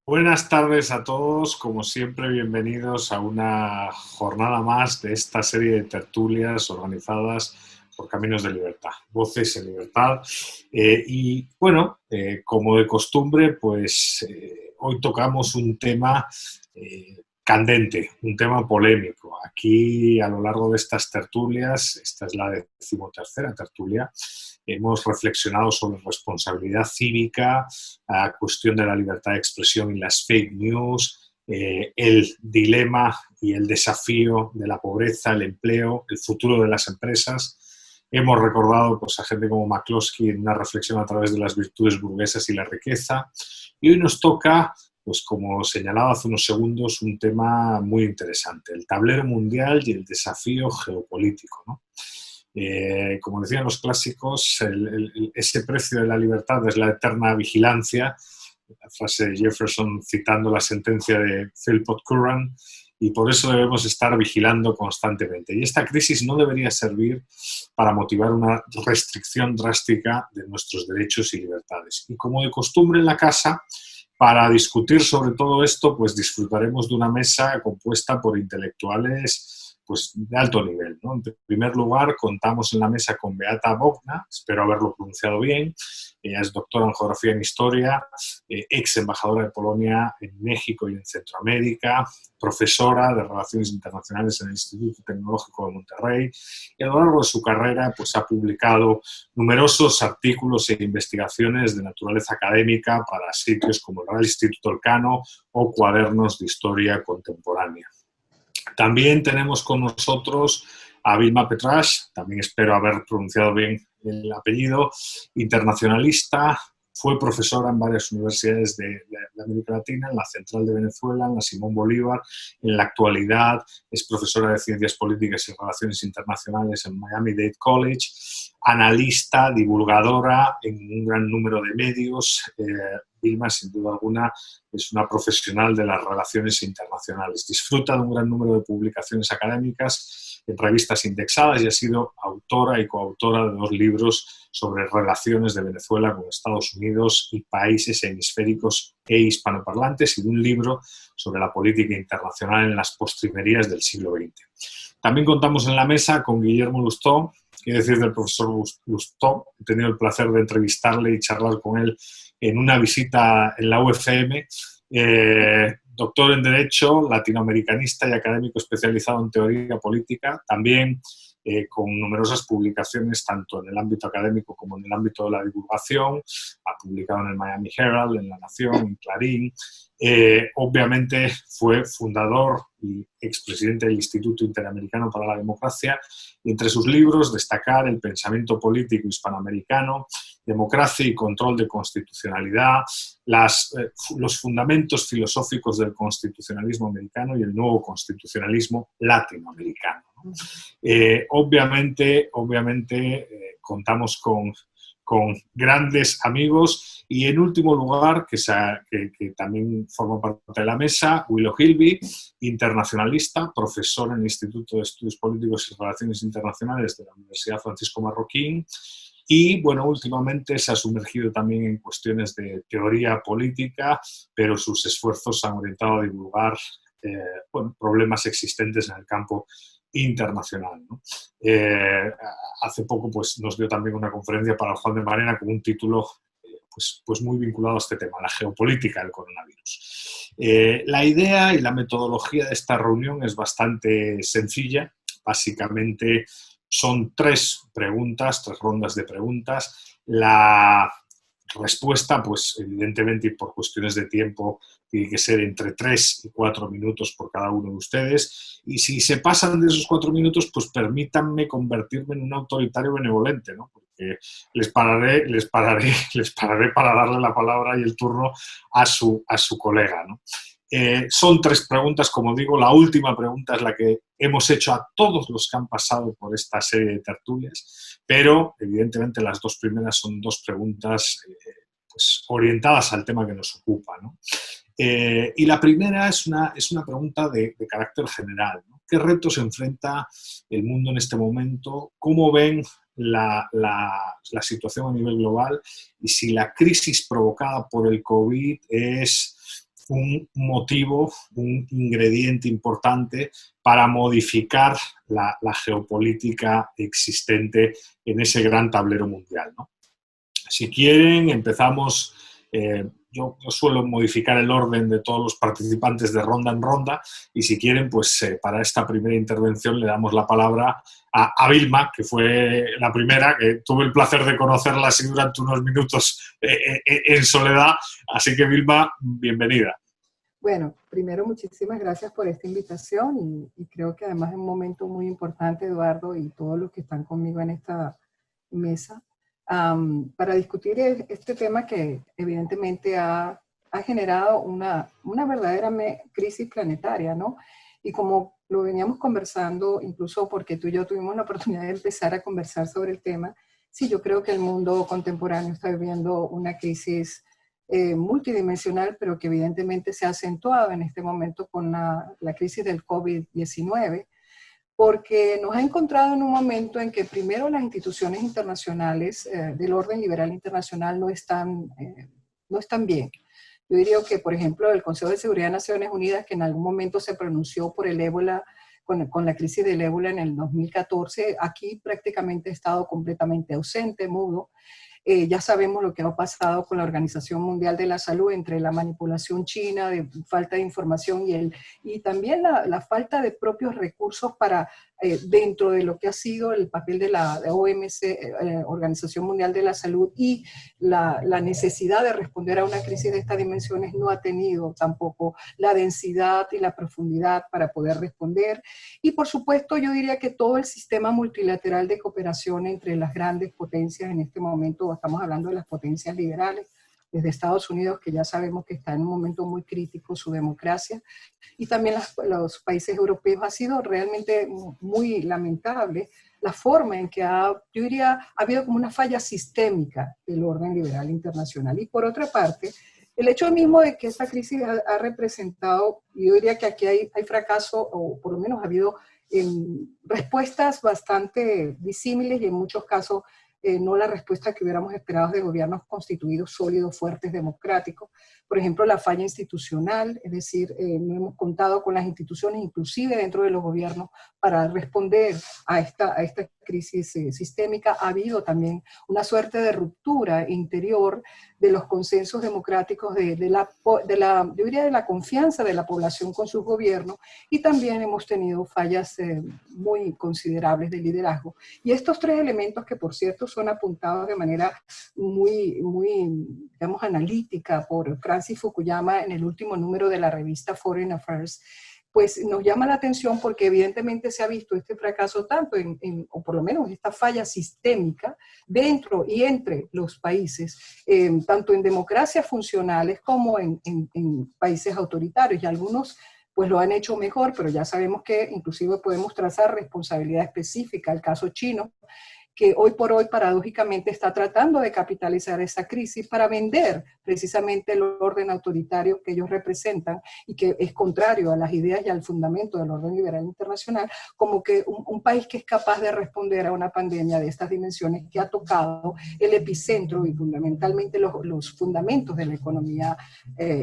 Buenas tardes a todos, como siempre bienvenidos a una jornada más de esta serie de tertulias organizadas por Caminos de Libertad, Voces en Libertad. Y bueno, como de costumbre, pues hoy tocamos un tema candente, un tema polémico. Aquí a lo largo de estas tertulias, esta es la 13ª tertulia, hemos reflexionado sobre responsabilidad cívica, la cuestión de la libertad de expresión y las fake news, el dilema y el desafío de la pobreza, el empleo, el futuro de las empresas. Hemos recordado pues, a gente como McCloskey en una reflexión a través de las virtudes burguesas y la riqueza. Y hoy nos toca, pues como señalaba hace unos segundos, un tema muy interesante, el tablero mundial y el desafío geopolítico, ¿no? Como decían los clásicos, ese precio de la libertad es la eterna vigilancia, la frase de Jefferson citando la sentencia de Philpott Curran, y por eso debemos estar vigilando constantemente. Y esta crisis no debería servir para motivar una restricción drástica de nuestros derechos y libertades. Y como de costumbre en la casa, para discutir sobre todo esto, pues disfrutaremos de una mesa compuesta por intelectuales pues, de alto nivel, ¿no? En primer lugar, contamos en la mesa con Beata Bogna, espero haberlo pronunciado bien. Ella es doctora en Geografía y en Historia, ex embajadora de Polonia en México y en Centroamérica, profesora de Relaciones Internacionales en el Instituto Tecnológico de Monterrey, y a lo largo de su carrera pues, ha publicado numerosos artículos e investigaciones de naturaleza académica para sitios como el Real Instituto Elcano o Cuadernos de Historia Contemporánea. También tenemos con nosotros a Vilma Petrasch, también espero haber pronunciado bien el apellido, internacionalista, fue profesora en varias universidades de América Latina, en la Central de Venezuela, en la Simón Bolívar. En la actualidad es profesora de Ciencias Políticas y Relaciones Internacionales en Miami-Dade College, analista, divulgadora en un gran número de medios. Vilma, sin duda alguna, es una profesional de las relaciones internacionales. Disfruta de un gran número de publicaciones académicas en revistas indexadas y ha sido autora y coautora de 2 libros sobre relaciones de Venezuela con Estados Unidos y países hemisféricos e hispanoparlantes, y de un libro sobre la política internacional en las postrimerías del siglo XX. También contamos en la mesa con Guillermo Lustó. ¿Qué decir del profesor Lustó? He tenido el placer de entrevistarle y charlar con él en una visita en la UFM. Doctor en Derecho, latinoamericanista y académico especializado en teoría política, también con numerosas publicaciones tanto en el ámbito académico como en el ámbito de la divulgación. Ha publicado en el Miami Herald, en La Nación, en Clarín. Obviamente fue fundador y expresidente del Instituto Interamericano para la Democracia, y entre sus libros destacar El pensamiento político hispanoamericano, Democracia y control de constitucionalidad, los fundamentos filosóficos del constitucionalismo americano y el nuevo constitucionalismo latinoamericano. Obviamente contamos con grandes amigos, y en último lugar, que también forma parte de la mesa, Willow Hilby, internacionalista, profesor en el Instituto de Estudios Políticos y Relaciones Internacionales de la Universidad Francisco Marroquín, y bueno, últimamente se ha sumergido también en cuestiones de teoría política, pero sus esfuerzos se han orientado a divulgar problemas existentes en el campo internacional, ¿no? Hace poco pues, nos dio también una conferencia para Juan de Marena con un título pues muy vinculado a este tema, la geopolítica del coronavirus. La idea y la metodología de esta reunión es bastante sencilla. Básicamente son 3 rondas de preguntas. La respuesta, pues evidentemente y por cuestiones de tiempo, tiene que ser entre 3 y 4 minutos por cada uno de ustedes. Y si se pasan de esos 4 minutos, pues permítanme convertirme en un autoritario benevolente, ¿no? Porque les pararé para darle la palabra y el turno a su colega, ¿no? Son 3 preguntas, como digo. La última pregunta es la que hemos hecho a todos los que han pasado por esta serie de tertulias, pero evidentemente las 2 primeras son 2 preguntas pues, orientadas al tema que nos ocupa, ¿no? Y la primera es una pregunta de carácter general, ¿no? ¿Qué retos enfrenta el mundo en este momento? ¿Cómo ven la situación a nivel global? Y si la crisis provocada por el COVID es un motivo, un ingrediente importante para modificar la geopolítica existente en ese gran tablero mundial, ¿no? Si quieren, empezamos. Yo suelo modificar el orden de todos los participantes de ronda en ronda y si quieren, pues para esta primera intervención le damos la palabra a Vilma, que fue la primera, que tuve el placer de conocerla así durante unos minutos en soledad. Así que Vilma, bienvenida. Bueno, primero muchísimas gracias por esta invitación y creo que además es un momento muy importante, Eduardo, y todos los que están conmigo en esta mesa, para discutir este tema que evidentemente ha generado una verdadera crisis planetaria, ¿no? Y como lo veníamos conversando, incluso porque tú y yo tuvimos la oportunidad de empezar a conversar sobre el tema, sí, yo creo que el mundo contemporáneo está viviendo una crisis multidimensional, pero que evidentemente se ha acentuado en este momento con la crisis del COVID-19, porque nos ha encontrado en un momento en que primero las instituciones internacionales del orden liberal internacional no están bien. Yo diría que, por ejemplo, el Consejo de Seguridad de Naciones Unidas, que en algún momento se pronunció por el ébola, con la crisis del ébola en el 2014, aquí prácticamente ha estado completamente ausente, mudo. Ya sabemos lo que ha pasado con la Organización Mundial de la Salud entre la manipulación china, de falta de información y también la falta de propios recursos para, dentro de lo que ha sido el papel de la OMC, Organización Mundial de la Salud, y la necesidad de responder a una crisis de estas dimensiones, no ha tenido tampoco la densidad y la profundidad para poder responder. Y por supuesto yo diría que todo el sistema multilateral de cooperación entre las grandes potencias en este momento, estamos hablando de las potencias liberales, desde Estados Unidos, que ya sabemos que está en un momento muy crítico su democracia, y también los países europeos, ha sido realmente muy lamentable la forma en que yo diría, ha habido como una falla sistémica del orden liberal internacional. Y por otra parte, el hecho mismo de que esta crisis ha representado, yo diría que aquí hay fracaso, o por lo menos ha habido respuestas bastante disímiles y en muchos casos no la respuesta que hubiéramos esperado de gobiernos constituidos, sólidos, fuertes, democráticos. Por ejemplo, la falla institucional, es decir, no hemos contado con las instituciones, inclusive dentro de los gobiernos, para responder a esta crisis sistémica. Ha habido también una suerte de ruptura interior de los consensos democráticos, yo diría de la confianza de la población con sus gobiernos, y también hemos tenido fallas muy considerables de liderazgo. Y estos tres elementos, que por cierto son apuntados de manera muy, digamos, analítica por Francis Fukuyama en el último número de la revista Foreign Affairs, pues nos llama la atención porque evidentemente se ha visto este fracaso tanto o por lo menos esta falla sistémica dentro y entre los países, tanto en democracias funcionales como en países autoritarios, y algunos pues lo han hecho mejor, pero ya sabemos que inclusive podemos trazar responsabilidad específica, el caso chino, que hoy por hoy paradójicamente está tratando de capitalizar esa crisis para vender precisamente el orden autoritario que ellos representan y que es contrario a las ideas y al fundamento del orden liberal internacional, como que un país que es capaz de responder a una pandemia de estas dimensiones que ha tocado el epicentro y fundamentalmente los fundamentos de la economía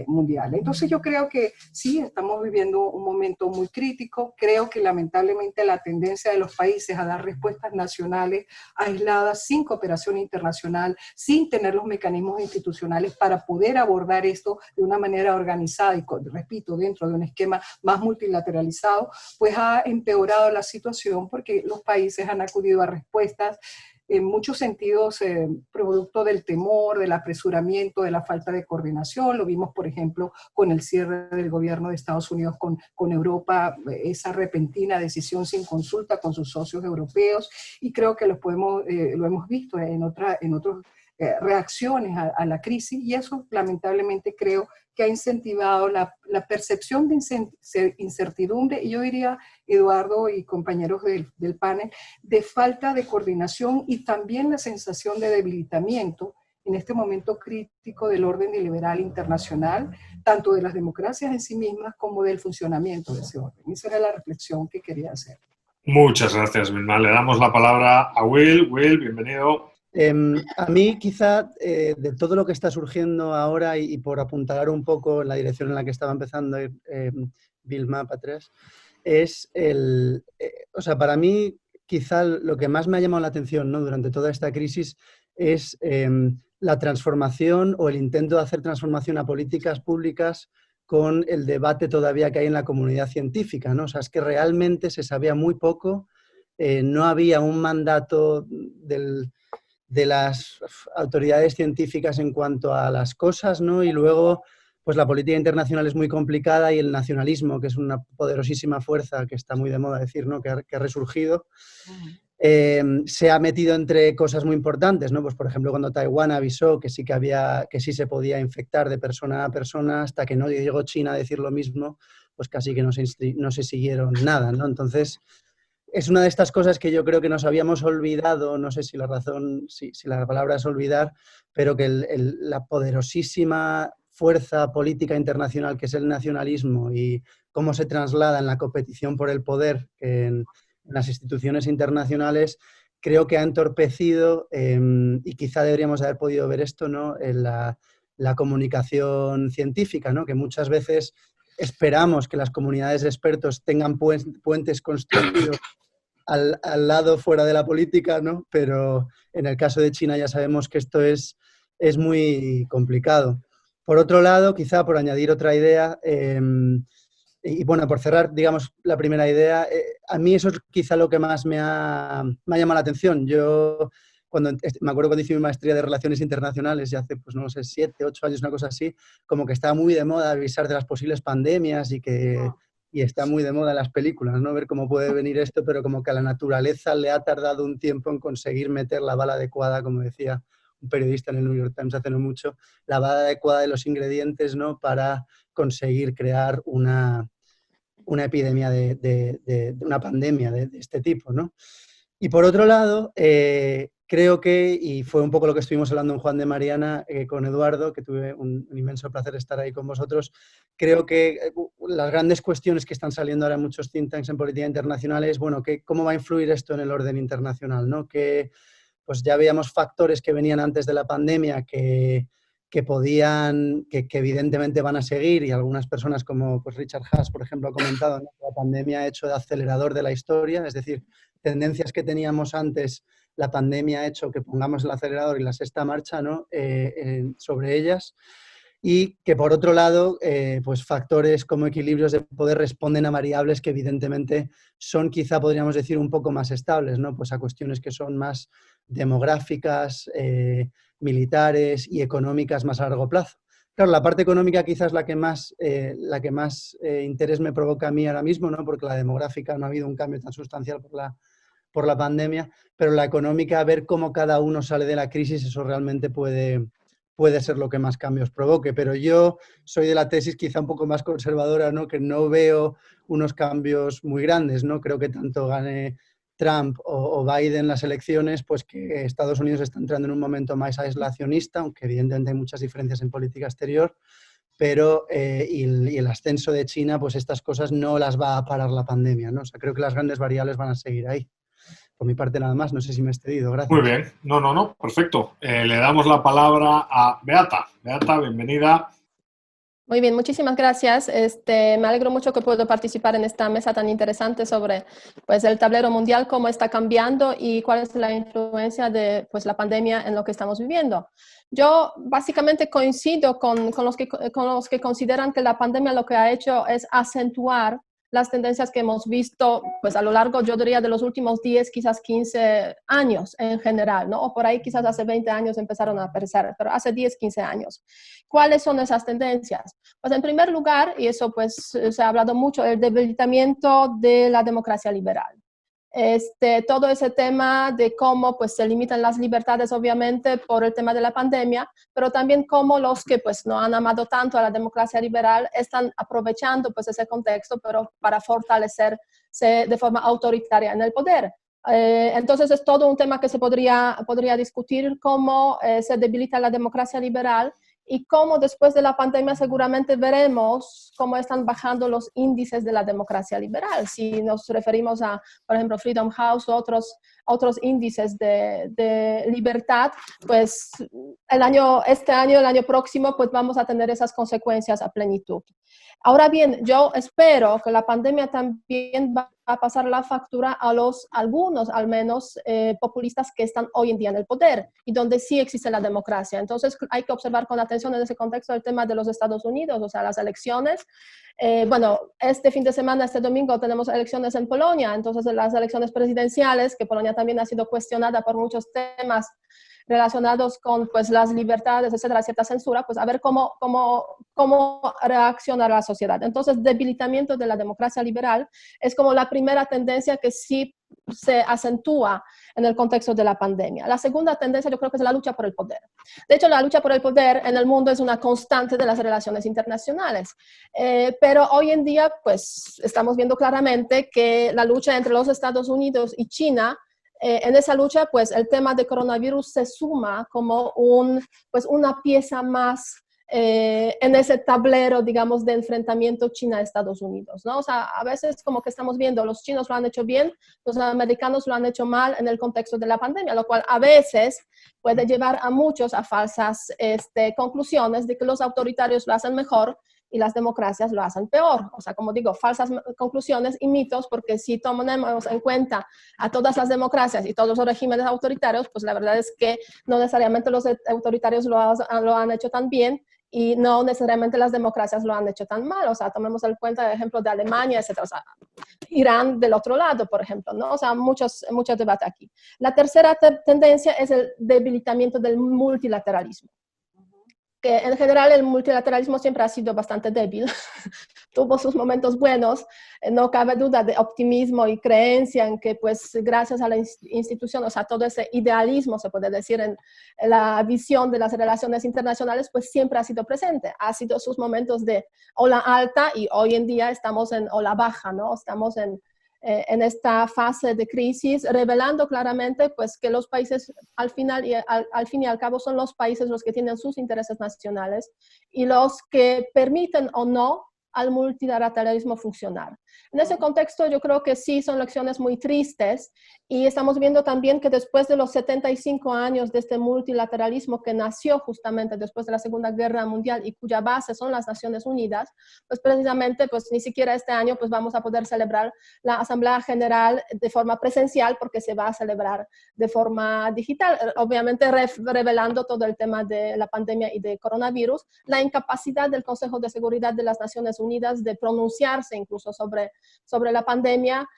mundial. Entonces yo creo que sí, estamos viviendo un momento muy crítico. Creo que lamentablemente la tendencia de los países a dar respuestas nacionales aisladas, sin cooperación internacional, sin tener los mecanismos institucionales para poder abordar esto de una manera organizada y, repito, dentro de un esquema más multilateralizado, pues ha empeorado la situación porque los países han acudido a respuestas en muchos sentidos producto del temor, del apresuramiento, de la falta de coordinación. Lo vimos, por ejemplo, con el cierre del gobierno de Estados Unidos con Europa, esa repentina decisión sin consulta con sus socios europeos, y creo que lo hemos visto en otras reacciones a la crisis, y eso lamentablemente creo que ha incentivado la percepción de incertidumbre, y yo diría, Eduardo y compañeros del panel, de falta de coordinación y también la sensación de debilitamiento en este momento crítico del orden liberal internacional, tanto de las democracias en sí mismas como del funcionamiento de ese orden. Esa era la reflexión que quería hacer. Muchas gracias, Vilma. Le damos la palabra a Will. Will, bienvenido. A mí quizá de todo lo que está surgiendo ahora y por apuntalar un poco en la dirección en la que estaba empezando Vilma Patres, es o sea, para mí quizá lo que más me ha llamado la atención, ¿no?, durante toda esta crisis es la transformación o el intento de hacer transformación a políticas públicas con el debate todavía que hay en la comunidad científica, ¿no? O sea, es que realmente se sabía muy poco, no había un mandato de las autoridades científicas en cuanto a las cosas, ¿no? Y luego, pues la política internacional es muy complicada y el nacionalismo, que es una poderosísima fuerza que está muy de moda decir, ¿no?, que ha resurgido, se ha metido entre cosas muy importantes, ¿no? Pues por ejemplo, cuando Taiwán avisó que sí se podía infectar de persona a persona, hasta que no llegó China a decir lo mismo, pues casi que no se siguieron nada, ¿no? Entonces, es una de estas cosas que yo creo que nos habíamos olvidado, no sé si la razón, si la palabra es olvidar, pero que la poderosísima fuerza política internacional que es el nacionalismo y cómo se traslada en la competición por el poder en las instituciones internacionales, creo que ha entorpecido, y quizá deberíamos haber podido ver esto, ¿no?, en la comunicación científica, ¿no?, que muchas veces esperamos que las comunidades de expertos tengan puentes construidos al lado fuera de la política, ¿no? Pero en el caso de China ya sabemos que esto es muy complicado. Por otro lado, quizá por añadir otra idea, y bueno, por cerrar, digamos, la primera idea, a mí eso es quizá lo que más me ha llamado la atención. Yo, me acuerdo cuando hice mi maestría de Relaciones Internacionales, ya hace, pues no sé, 7, 8 años, una cosa así, como que estaba muy de moda avisar de las posibles pandemias y está muy de moda en las películas, ¿no? Ver cómo puede venir esto, pero como que a la naturaleza le ha tardado un tiempo en conseguir meter la bala adecuada, como decía un periodista en el New York Times hace no mucho, la bala adecuada de los ingredientes, ¿no?, para conseguir crear una epidemia una pandemia de este tipo, ¿no? Y por otro lado, creo que, y fue un poco lo que estuvimos hablando en Juan de Mariana con Eduardo, que tuve un inmenso placer estar ahí con vosotros, creo que las grandes cuestiones que están saliendo ahora en muchos think tanks en política internacional es, bueno, ¿cómo va a influir esto en el orden internacional, ¿no? Que pues ya veíamos factores que venían antes de la pandemia que evidentemente van a seguir, y algunas personas como pues Richard Haas, por ejemplo, ha comentado, ¿no?, que la pandemia ha hecho de acelerador de la historia, es decir, tendencias que teníamos antes, la pandemia ha hecho que pongamos el acelerador y la sexta marcha, ¿no?, sobre ellas. Y que por otro lado, pues factores como equilibrios de poder responden a variables que evidentemente son, quizá podríamos decir, un poco más estables, ¿no? Pues a cuestiones que son más demográficas, militares y económicas más a largo plazo. Claro, la parte económica quizás es la que más interés me provoca a mí ahora mismo, ¿no?, porque la demográfica no ha habido un cambio tan sustancial por la pandemia, pero la económica, ver cómo cada uno sale de la crisis, eso realmente puede ser lo que más cambios provoque. Pero yo soy de la tesis quizá un poco más conservadora, ¿no?, que no veo unos cambios muy grandes, ¿no? Creo que tanto gane Trump o Biden las elecciones, pues que Estados Unidos está entrando en un momento más aislacionista, aunque evidentemente hay muchas diferencias en política exterior, pero y el ascenso de China, pues estas cosas no las va a parar la pandemia, ¿no? O sea, creo que las grandes variables van a seguir ahí. Por mi parte nada más, no sé si me he excedido, gracias. Muy bien, no, perfecto. Le damos la palabra a Beata. Beata, bienvenida. Muy bien, muchísimas gracias. Me alegro mucho que puedo participar en esta mesa tan interesante sobre pues, el tablero mundial, cómo está cambiando y cuál es la influencia de pues, la pandemia en lo que estamos viviendo. Yo básicamente coincido con los que consideran que la pandemia lo que ha hecho es acentuar las tendencias que hemos visto pues, a lo largo, yo diría, de los últimos 10, quizás 15 años en general, ¿no? O por ahí quizás hace 20 años empezaron a aparecer, pero hace 10, 15 años. ¿Cuáles son esas tendencias? Pues en primer lugar, y eso pues se ha hablado mucho, el debilitamiento de la democracia liberal. Todo ese tema de cómo pues, se limitan las libertades, obviamente, por el tema de la pandemia, pero también cómo los que pues, no han amado tanto a la democracia liberal están aprovechando pues, ese contexto, pero para fortalecerse de forma autoritaria en el poder. Entonces es todo un tema que se podría discutir, cómo se debilita la democracia liberal y cómo después de la pandemia seguramente veremos cómo están bajando los índices de la democracia liberal. Si nos referimos a, por ejemplo, Freedom House o otros índices de libertad, pues este año, el año próximo, pues vamos a tener esas consecuencias a plenitud. Ahora bien, yo espero que la pandemia también va a pasar la factura a algunos, al menos, populistas que están hoy en día en el poder y donde sí existe la democracia. Entonces, hay que observar con atención en ese contexto el tema de los Estados Unidos, o sea, las elecciones. Bueno, este fin de semana, este domingo, tenemos elecciones en Polonia, entonces las elecciones presidenciales, que Polonia también ha sido cuestionada por muchos temas relacionados con pues, las libertades, etcétera, cierta censura, pues a ver cómo reacciona la sociedad. Entonces, debilitamiento de la democracia liberal es como la primera tendencia que sí se acentúa en el contexto de la pandemia. La segunda tendencia yo creo que es la lucha por el poder. De hecho, la lucha por el poder en el mundo es una constante de las relaciones internacionales. Pero hoy en día, pues, estamos viendo claramente que la lucha entre los Estados Unidos y China, en esa lucha, pues, el tema de coronavirus se suma como una pieza más en ese tablero, digamos, de enfrentamiento China-Estados Unidos, ¿no? O sea, a veces como que estamos viendo, los chinos lo han hecho bien, los americanos lo han hecho mal en el contexto de la pandemia, lo cual a veces puede llevar a muchos a falsas conclusiones de que los autoritarios lo hacen mejor y las democracias lo hacen peor. O sea, como digo, falsas conclusiones y mitos, porque si tomamos en cuenta a todas las democracias y todos los regímenes autoritarios, pues la verdad es que no necesariamente los autoritarios lo han hecho tan bien y no necesariamente las democracias lo han hecho tan mal. O sea, tomemos en cuenta el ejemplo de Alemania, etcétera. O sea, Irán del otro lado, por ejemplo, ¿no? O sea, muchos debate aquí. La tercera tendencia es el debilitamiento del multilateralismo, que en general el multilateralismo siempre ha sido bastante débil, tuvo sus momentos buenos, no cabe duda de optimismo y creencia en que pues gracias a la institución, o sea, todo ese idealismo, se puede decir, en la visión de las relaciones internacionales, pues siempre ha sido presente, ha sido sus momentos de ola alta y hoy en día estamos en ola baja, ¿no? Estamos en esta fase de crisis, revelando claramente pues, que los países al fin y al cabo son los países los que tienen sus intereses nacionales y los que permiten o no al multilateralismo funcionar. En ese contexto yo creo que sí son lecciones muy tristes y estamos viendo también que después de los 75 años de este multilateralismo que nació justamente después de la Segunda Guerra Mundial y cuya base son las Naciones Unidas, pues precisamente pues ni siquiera este año pues vamos a poder celebrar la Asamblea General de forma presencial porque se va a celebrar de forma digital, obviamente revelando todo el tema de la pandemia y de coronavirus, la incapacidad del Consejo de Seguridad de las Naciones Unidas de pronunciarse incluso sobre la pandemia,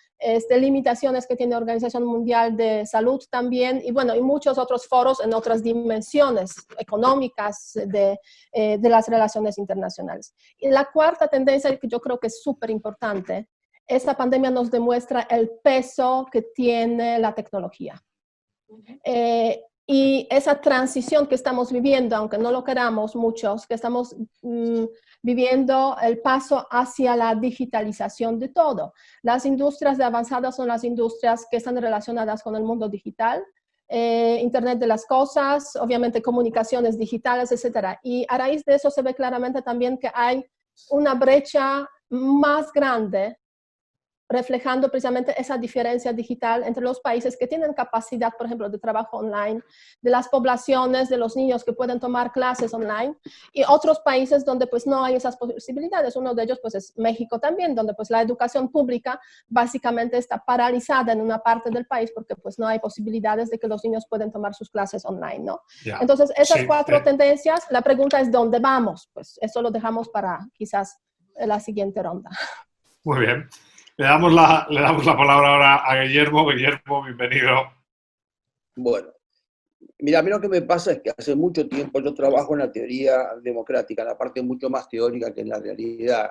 limitaciones que tiene la Organización Mundial de Salud también, y bueno, y muchos otros foros en otras dimensiones económicas de las relaciones internacionales. Y la cuarta tendencia que yo creo que es súper importante, esta pandemia nos demuestra el peso que tiene la tecnología. Y esa transición que estamos viviendo, aunque no lo queramos muchos, que estamos viviendo el paso hacia la digitalización de todo. Las industrias de avanzadas son las industrias que están relacionadas con el mundo digital, Internet de las cosas, obviamente comunicaciones digitales, etc. Y a raíz de eso se ve claramente también que hay una brecha más grande reflejando precisamente esa diferencia digital entre los países que tienen capacidad, por ejemplo, de trabajo online, de las poblaciones, de los niños que pueden tomar clases online, y otros países donde pues no hay esas posibilidades. Uno de ellos pues es México también, donde pues la educación pública básicamente está paralizada en una parte del país porque pues no hay posibilidades de que los niños puedan tomar sus clases online, ¿no? Yeah. Entonces, esas cuatro tendencias, la pregunta es ¿dónde vamos? Pues eso lo dejamos para quizás la siguiente ronda. Muy bien. Le damos la palabra ahora a Guillermo. Guillermo, bienvenido. Bueno, mira, a mí lo que me pasa es que hace mucho tiempo yo trabajo en la teoría democrática, en la parte mucho más teórica que en la realidad,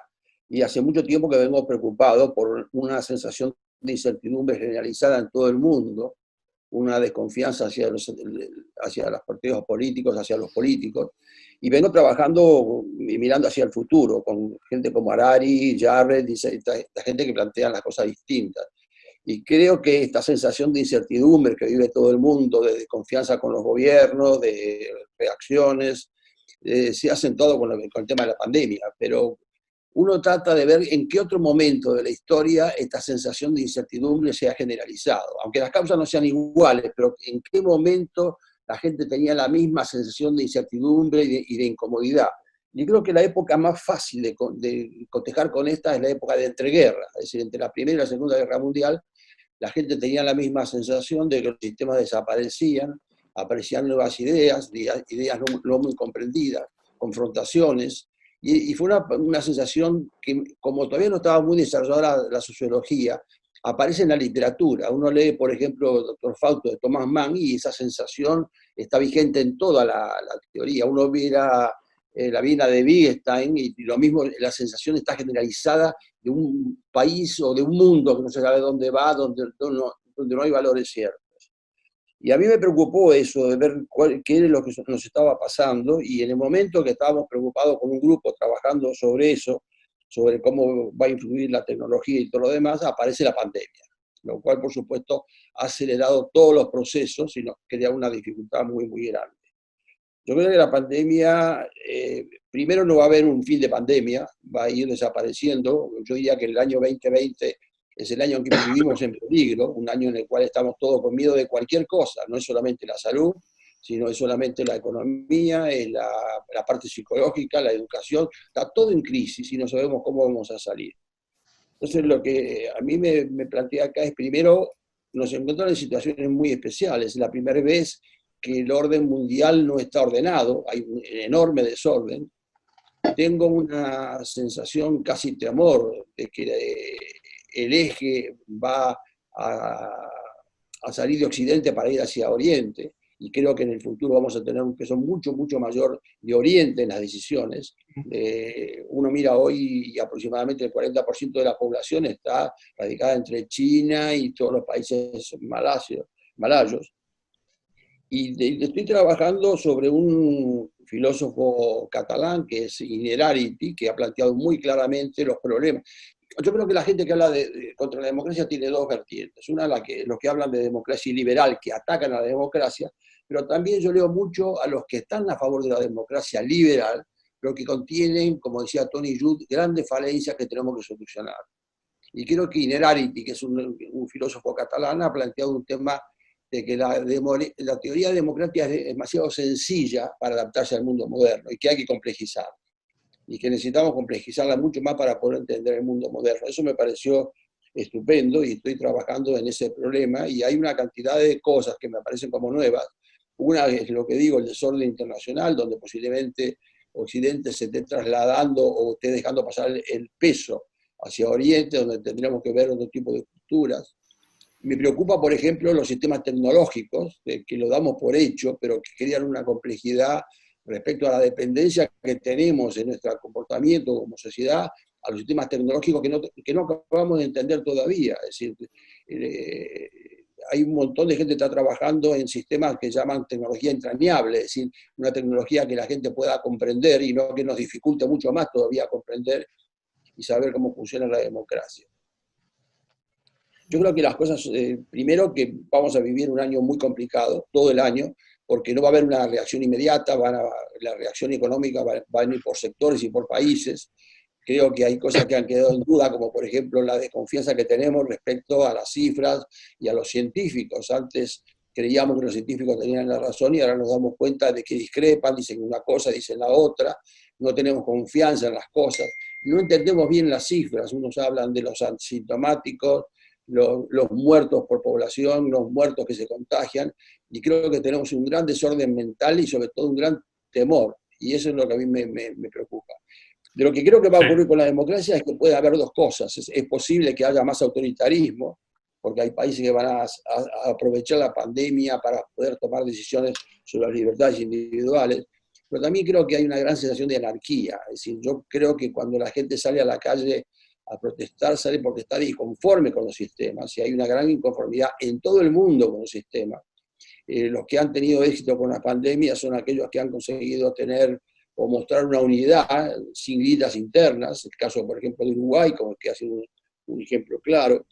y hace mucho tiempo que vengo preocupado por una sensación de incertidumbre generalizada en todo el mundo, una desconfianza hacia los partidos políticos, hacia los políticos, y vengo trabajando y mirando hacia el futuro, con gente como Harari, Jared, y esta gente que plantea las cosas distintas. Y creo que esta sensación de incertidumbre que vive todo el mundo, de desconfianza con los gobiernos, de reacciones, se ha acentuado con el tema de la pandemia, pero uno trata de ver en qué otro momento de la historia esta sensación de incertidumbre se ha generalizado, aunque las causas no sean iguales, pero en qué momento la gente tenía la misma sensación de incertidumbre y de incomodidad. Yo creo que la época más fácil de cotejar con esta es la época de entreguerras, es decir, entre la Primera y la Segunda Guerra Mundial, la gente tenía la misma sensación de que los sistemas desaparecían, aparecían nuevas ideas, ideas no muy comprendidas, confrontaciones, y fue una sensación que, como todavía no estaba muy desarrollada la sociología, aparece en la literatura. Uno lee, por ejemplo, Doctor Fausto de Thomas Mann, y esa sensación está vigente en toda la teoría. Uno mira la vida de Wittgenstein, y lo mismo, la sensación está generalizada de un país o de un mundo que no se sabe dónde va, donde no hay valores ciertos. Y a mí me preocupó eso, de ver qué era lo que nos estaba pasando, y en el momento que estábamos preocupados con un grupo trabajando sobre eso, sobre cómo va a influir la tecnología y todo lo demás, aparece la pandemia, lo cual, por supuesto, ha acelerado todos los procesos y nos crea una dificultad muy, muy grande. Yo creo que la pandemia, primero no va a haber un fin de pandemia, va a ir desapareciendo. Yo diría que el año 2020 es el año en que vivimos en peligro, un año en el cual estamos todos con miedo de cualquier cosa, no es solamente la salud, sino es solamente la economía, es la parte psicológica, la educación, está todo en crisis y no sabemos cómo vamos a salir. Entonces lo que a mí me plantea acá es, primero, nos encontramos en situaciones muy especiales. Es la primera vez que el orden mundial no está ordenado, hay un enorme desorden. Tengo una sensación casi temor de que el eje va a salir de Occidente para ir hacia Oriente, y creo que en el futuro vamos a tener un peso mucho, mucho mayor de Oriente en las decisiones. Uno mira hoy y aproximadamente el 40% de la población está radicada entre China y todos los países malayos. Y estoy trabajando sobre un filósofo catalán que es Innerarity, que ha planteado muy claramente los problemas. Yo creo que la gente que habla contra la democracia tiene dos vertientes. Una, los que hablan de democracia liberal, que atacan a la democracia, pero también yo leo mucho a los que están a favor de la democracia liberal, pero que contienen, como decía Tony Judt, grandes falencias que tenemos que solucionar. Y creo que Innerarity, que es un filósofo catalán, ha planteado un tema de que la teoría democrática es demasiado sencilla para adaptarse al mundo moderno y que hay que complejizarla. Y que necesitamos complejizarla mucho más para poder entender el mundo moderno. Eso me pareció estupendo y estoy trabajando en ese problema, y hay una cantidad de cosas que me parecen como nuevas. Una es lo que digo, el desorden internacional, donde posiblemente Occidente se esté trasladando o esté dejando pasar el peso hacia Oriente, donde tendríamos que ver otro tipo de culturas. Me preocupa, por ejemplo, los sistemas tecnológicos, que lo damos por hecho, pero que crean una complejidad respecto a la dependencia que tenemos en nuestro comportamiento como sociedad a los sistemas tecnológicos que no acabamos de entender todavía. Es decir, hay un montón de gente que está trabajando en sistemas que llaman tecnología entrañable, es decir, una tecnología que la gente pueda comprender y no que nos dificulte mucho más todavía comprender y saber cómo funciona la democracia. Yo creo que las cosas, primero que vamos a vivir un año muy complicado, todo el año, porque no va a haber una reacción inmediata, la reacción económica va a venir por sectores y por países. Creo que hay cosas que han quedado en duda, como por ejemplo la desconfianza que tenemos respecto a las cifras y a los científicos. Antes creíamos que los científicos tenían la razón y ahora nos damos cuenta de que discrepan, dicen una cosa, dicen la otra, no tenemos confianza en las cosas, no entendemos bien las cifras. Unos hablan de los asintomáticos, los muertos por población, los muertos que se contagian, y creo que tenemos un gran desorden mental y sobre todo un gran temor, y eso es lo que a mí me preocupa. De lo que creo que va a ocurrir con la democracia es que puede haber dos cosas. Es posible que haya más autoritarismo, porque hay países que van a aprovechar la pandemia para poder tomar decisiones sobre las libertades individuales, pero también creo que hay una gran sensación de anarquía. Es decir, yo creo que cuando la gente sale a la calle a protestar, sale porque está disconforme con los sistemas, y hay una gran inconformidad en todo el mundo con los sistemas. Los que han tenido éxito con la pandemia son aquellos que han conseguido tener o mostrar una unidad sin gritas internas, el caso, por ejemplo, de Uruguay, como que ha sido un ejemplo claro.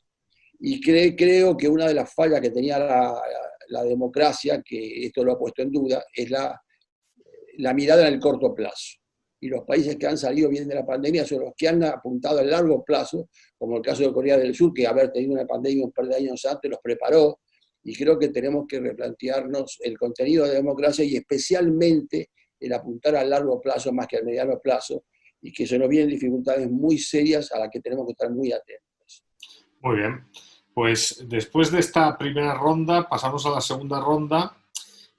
Y creo que una de las fallas que tenía la democracia, que esto lo ha puesto en duda, es la mirada en el corto plazo. Y los países que han salido bien de la pandemia son los que han apuntado a largo plazo, como el caso de Corea del Sur, que haber tenido una pandemia un par de años antes los preparó, y creo que tenemos que replantearnos el contenido de la democracia y especialmente el apuntar a largo plazo más que al mediano plazo, y que se nos vienen dificultades muy serias a las que tenemos que estar muy atentos. Muy bien. Pues después de esta primera ronda pasamos a la segunda ronda,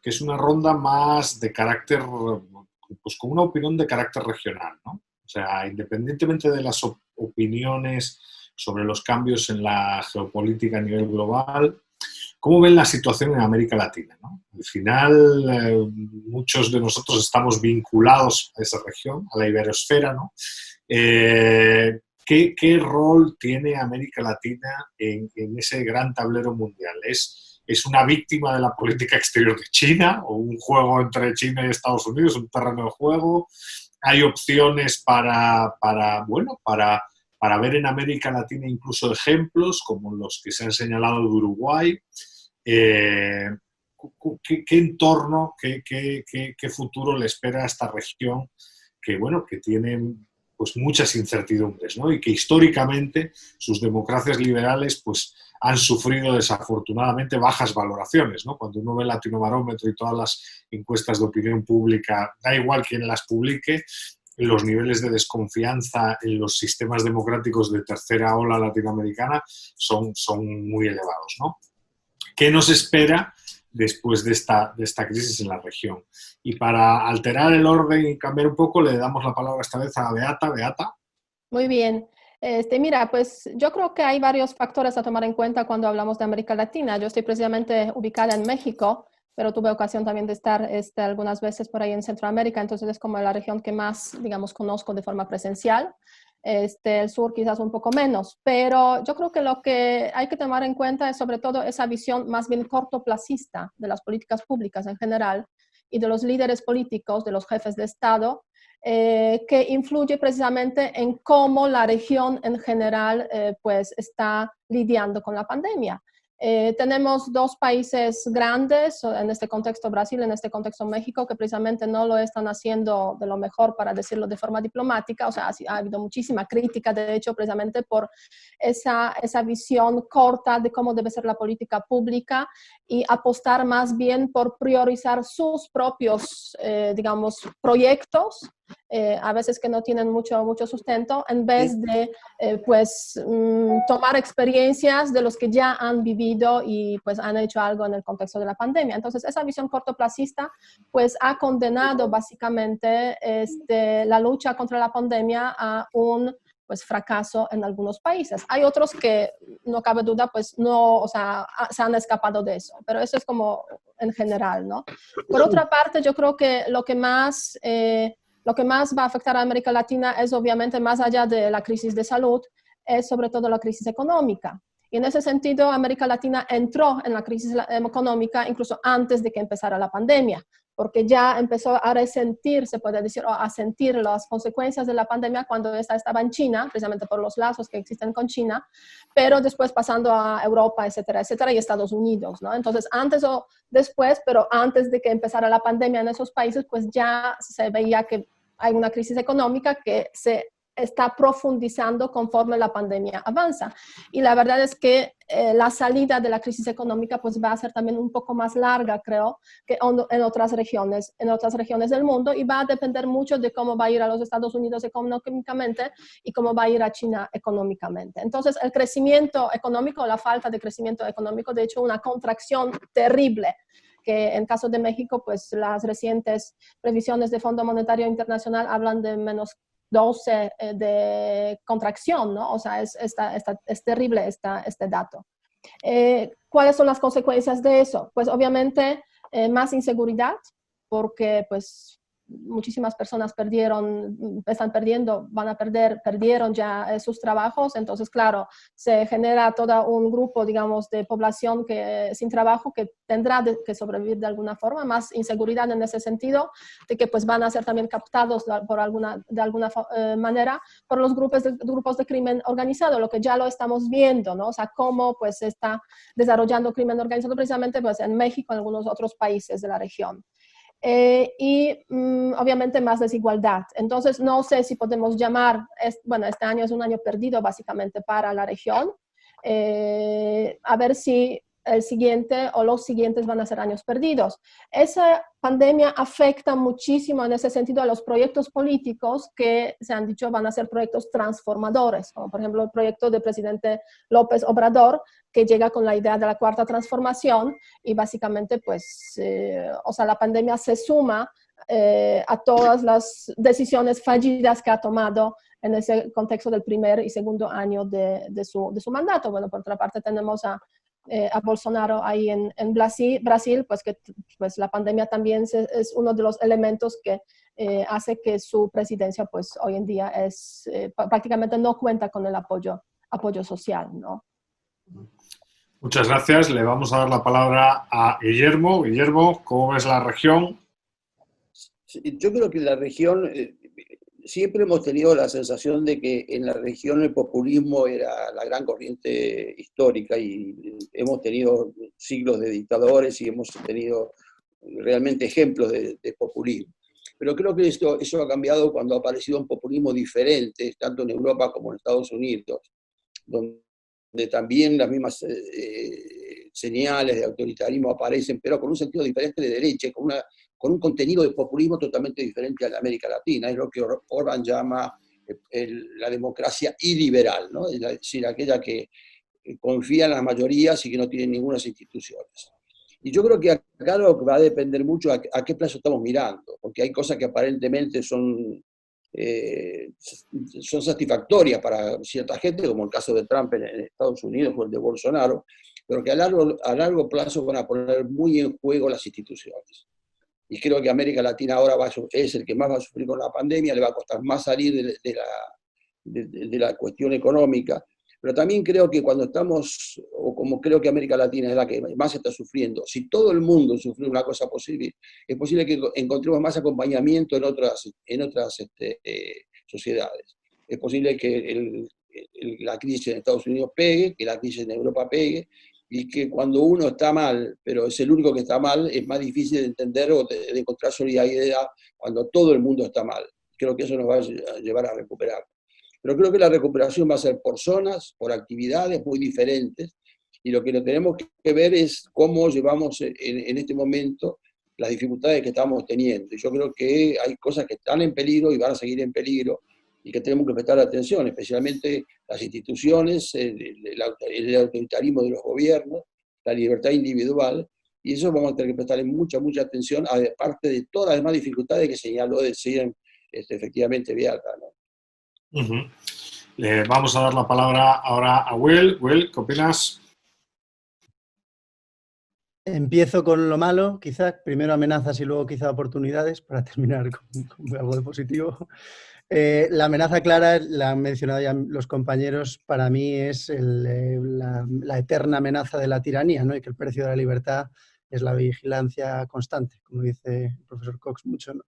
que es una ronda más de carácter, pues con una opinión de carácter regional, ¿no? O sea, independientemente de las opiniones sobre los cambios en la geopolítica a nivel global, ¿cómo ven la situación en América Latina, ¿no? Al final, muchos de nosotros estamos vinculados a esa región, a la iberosfera, ¿no? ¿Qué rol tiene América Latina en ese gran tablero mundial? ¿Es una víctima de la política exterior de China o un juego entre China y Estados Unidos, un terreno de juego? ¿Hay opciones para ver en América Latina incluso ejemplos como los que se han señalado de Uruguay? ¿Qué entorno, qué futuro le espera a esta región que tiene pues muchas incertidumbres, ¿no? Y que históricamente sus democracias liberales pues han sufrido desafortunadamente bajas valoraciones, ¿no? Cuando uno ve el Latinobarómetro y todas las encuestas de opinión pública, da igual quién las publique, los niveles de desconfianza en los sistemas democráticos de tercera ola latinoamericana son muy elevados, ¿no? ¿Qué nos espera después de esta crisis en la región? Y para alterar el orden y cambiar un poco, le damos la palabra esta vez a Beata. Beata. Muy bien. Mira, pues yo creo que hay varios factores a tomar en cuenta cuando hablamos de América Latina. Yo estoy precisamente ubicada en México, pero tuve ocasión también de estar algunas veces por ahí en Centroamérica, entonces es como la región que más, digamos, conozco de forma presencial. El sur quizás un poco menos, pero yo creo que lo que hay que tomar en cuenta es sobre todo esa visión más bien cortoplacista de las políticas públicas en general y de los líderes políticos, de los jefes de Estado, que influye precisamente en cómo la región en general pues está lidiando con la pandemia. Tenemos dos países grandes, en este contexto Brasil, en este contexto México, que precisamente no lo están haciendo de lo mejor, para decirlo de forma diplomática. O sea, ha habido muchísima crítica, de hecho, precisamente por esa visión corta de cómo debe ser la política pública y apostar más bien por priorizar sus propios, digamos, proyectos, a veces que no tienen mucho sustento, en vez de tomar experiencias de los que ya han vivido y pues han hecho algo en el contexto de la pandemia. Entonces, esa visión cortoplacista pues ha condenado básicamente la lucha contra la pandemia a un pues fracaso en algunos países. Hay otros que, no cabe duda, pues no, o sea, se han escapado de eso, pero eso es como en general, ¿no? Por otra parte, yo creo que lo que más va a afectar a América Latina es obviamente, más allá de la crisis de salud, es sobre todo la crisis económica. Y en ese sentido, América Latina entró en la crisis económica incluso antes de que empezara la pandemia, porque ya empezó a resentir, se puede decir, o a sentir las consecuencias de la pandemia cuando esta estaba en China, precisamente por los lazos que existen con China, pero después pasando a Europa, etcétera, y Estados Unidos, ¿no? Entonces, antes o después, pero antes de que empezara la pandemia en esos países, pues ya se veía que hay una crisis económica que se está profundizando conforme la pandemia avanza. Y la verdad es que la salida de la crisis económica pues va a ser también un poco más larga, creo, que en otras regiones del mundo, y va a depender mucho de cómo va a ir a los Estados Unidos económicamente y cómo va a ir a China económicamente. Entonces, el crecimiento económico, la falta de crecimiento económico, de hecho, una contracción terrible, que en caso de México, pues las recientes previsiones del Fondo Monetario Internacional hablan de menos 12 de contracción, ¿no? O sea, es terrible este dato. ¿Cuáles son las consecuencias de eso? Pues obviamente más inseguridad, porque pues muchísimas personas perdieron ya sus trabajos. Entonces, claro, se genera todo un grupo, digamos, de población sin trabajo que tendrá que sobrevivir de alguna forma, más inseguridad en ese sentido, de que pues van a ser también captados de alguna manera por los grupos de crimen organizado, lo que ya lo estamos viendo, ¿no? O sea, cómo pues se está desarrollando crimen organizado precisamente pues en México y en algunos otros países de la región. y obviamente más desigualdad. Entonces, no sé si podemos llamar, bueno, este año es un año perdido básicamente para la región, a ver si el siguiente o los siguientes van a ser años perdidos. Esa pandemia afecta muchísimo en ese sentido a los proyectos políticos que se han dicho van a ser proyectos transformadores, como por ejemplo el proyecto del presidente López Obrador, que llega con la idea de la cuarta transformación y básicamente pues, o sea, la pandemia se suma a todas las decisiones fallidas que ha tomado en ese contexto del primer y segundo año de su mandato. Bueno, por otra parte tenemos a Bolsonaro ahí en Brasil, pues que pues la pandemia también es uno de los elementos que hace que su presidencia pues hoy en día prácticamente no cuenta con el apoyo social, ¿no? Muchas gracias. Le vamos a dar la palabra a Guillermo. Guillermo, ¿cómo ves la región? Yo creo que la región, siempre hemos tenido la sensación de que en la región el populismo era la gran corriente histórica y hemos tenido siglos de dictadores y hemos tenido realmente ejemplos de populismo. Pero creo que eso ha cambiado cuando ha aparecido un populismo diferente, tanto en Europa como en Estados Unidos, donde también las mismas señales de autoritarismo aparecen, pero con un sentido diferente de derecha, con un contenido de populismo totalmente diferente a la América Latina. Es lo que Orbán llama la democracia iliberal, ¿no? Es decir, aquella que confía en las mayorías y que no tiene ninguna instituciones. Y yo creo que acá lo que va a depender mucho a qué plazo estamos mirando, porque hay cosas que aparentemente son satisfactorias para cierta gente, como el caso de Trump en Estados Unidos o el de Bolsonaro, pero que a largo plazo van a poner muy en juego las instituciones. Y creo que América Latina ahora es el que más va a sufrir con la pandemia, le va a costar más salir de la cuestión económica, pero también creo que cuando estamos, o como creo que América Latina es la que más está sufriendo, si todo el mundo sufre una cosa posible, es posible que encontremos más acompañamiento en otras sociedades. Es posible que la crisis en Estados Unidos pegue, que la crisis en Europa pegue, y que cuando uno está mal, pero es el único que está mal, es más difícil de entender o de encontrar solidaridad cuando todo el mundo está mal. Creo que eso nos va a llevar a recuperar. Pero creo que la recuperación va a ser por zonas, por actividades muy diferentes, y lo que tenemos que ver es cómo llevamos en este momento las dificultades que estamos teniendo. Y yo creo que hay cosas que están en peligro y van a seguir en peligro, y que tenemos que prestar atención, especialmente las instituciones, el autoritarismo de los gobiernos, la libertad individual, y eso vamos a tener que prestarle mucha atención, aparte de todas las demás dificultades que señaló decían efectivamente Beata, ¿no? Le vamos a dar la palabra ahora a Will. Will, ¿qué opinas? Empiezo con lo malo, quizás, primero amenazas y luego quizá oportunidades, para terminar con algo de positivo. La amenaza clara, la han mencionado ya los compañeros, para mí es la eterna amenaza de la tiranía, ¿no? Y que el precio de la libertad es la vigilancia constante, como dice el profesor Cox mucho, ¿no?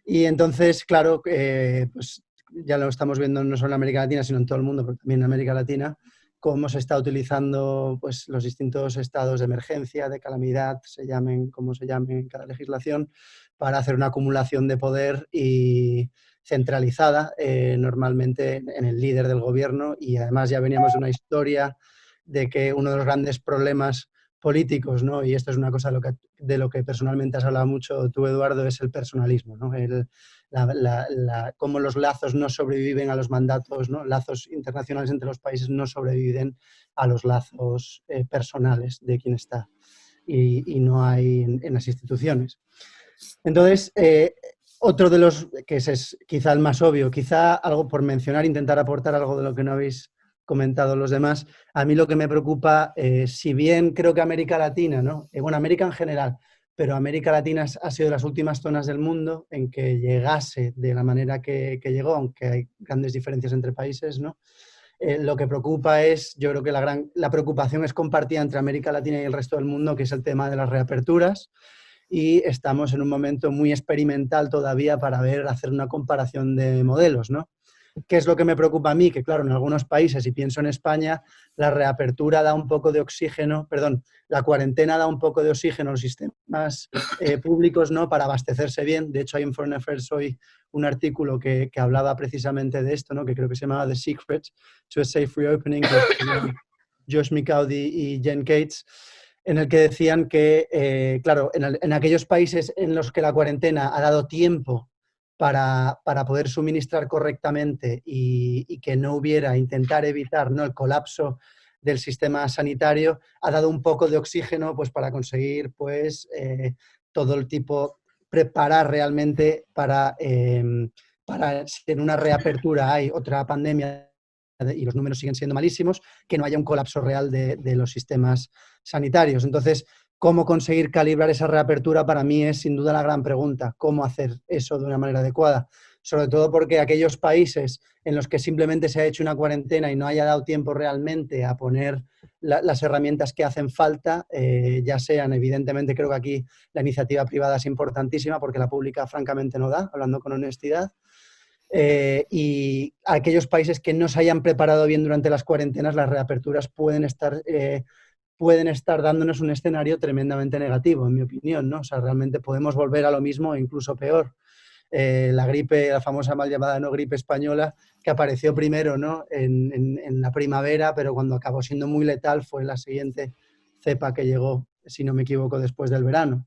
Y entonces, claro, pues ya lo estamos viendo no solo en América Latina, sino en todo el mundo, pero también en América Latina, cómo se está utilizando pues, los distintos estados de emergencia, de calamidad, se llamen como se llamen en cada legislación, para hacer una acumulación de poder y centralizada normalmente en el líder del gobierno. Y además ya veníamos de una historia de que uno de los grandes problemas políticos, ¿no? Y esto es una cosa de lo que personalmente has hablado mucho tú, Eduardo, es el personalismo, ¿no? Cómo los lazos no sobreviven a los mandatos, ¿no? Lazos internacionales entre los países no sobreviven a los lazos personales de quien está y no hay en las instituciones. Entonces, otro de los, que es quizá el más obvio, quizá algo por mencionar, intentar aportar algo de lo que no habéis comentado los demás, a mí lo que me preocupa, si bien creo que América Latina, ¿no? Bueno, América en general, pero América Latina ha sido de las últimas zonas del mundo en que llegase de la manera que llegó, aunque hay grandes diferencias entre países, ¿no? Lo que preocupa es, yo creo que la preocupación es compartida entre América Latina y el resto del mundo, que es el tema de las reaperturas, y estamos en un momento muy experimental todavía para hacer una comparación de modelos, ¿no? ¿Qué es lo que me preocupa a mí? Que claro, en algunos países, y pienso en España, la reapertura da un poco de oxígeno, perdón, la cuarentena da un poco de oxígeno al sistema sistemas públicos, ¿no? Para abastecerse bien. De hecho, hay en Foreign Affairs hoy un artículo que hablaba precisamente de esto, ¿no? Que creo que se llamaba The Secret to a Safe Reopening, que Josh Mikaudi y Jen Cates, en el que decían que, claro, en aquellos países en los que la cuarentena ha dado tiempo para poder suministrar correctamente y que no hubiera, intentar evitar, ¿no?, el colapso del sistema sanitario, ha dado un poco de oxígeno pues, para conseguir pues, todo el tipo, preparar realmente para si en una reapertura hay otra pandemia y los números siguen siendo malísimos, que no haya un colapso real de los sistemas sanitarios. Entonces, ¿cómo conseguir calibrar esa reapertura? Para mí es sin duda la gran pregunta. ¿Cómo hacer eso de una manera adecuada? Sobre todo porque aquellos países en los que simplemente se ha hecho una cuarentena y no haya dado tiempo realmente a poner las herramientas que hacen falta, ya sean, evidentemente, creo que aquí la iniciativa privada es importantísima porque la pública francamente no da, hablando con honestidad. Y aquellos países que no se hayan preparado bien durante las cuarentenas, las reaperturas pueden estar dándonos un escenario tremendamente negativo, en mi opinión, ¿no? O sea, realmente podemos volver a lo mismo o incluso peor. La gripe, la famosa mal llamada no gripe española, que apareció primero, ¿no?, en la primavera, pero cuando acabó siendo muy letal fue la siguiente cepa que llegó, si no me equivoco, después del verano.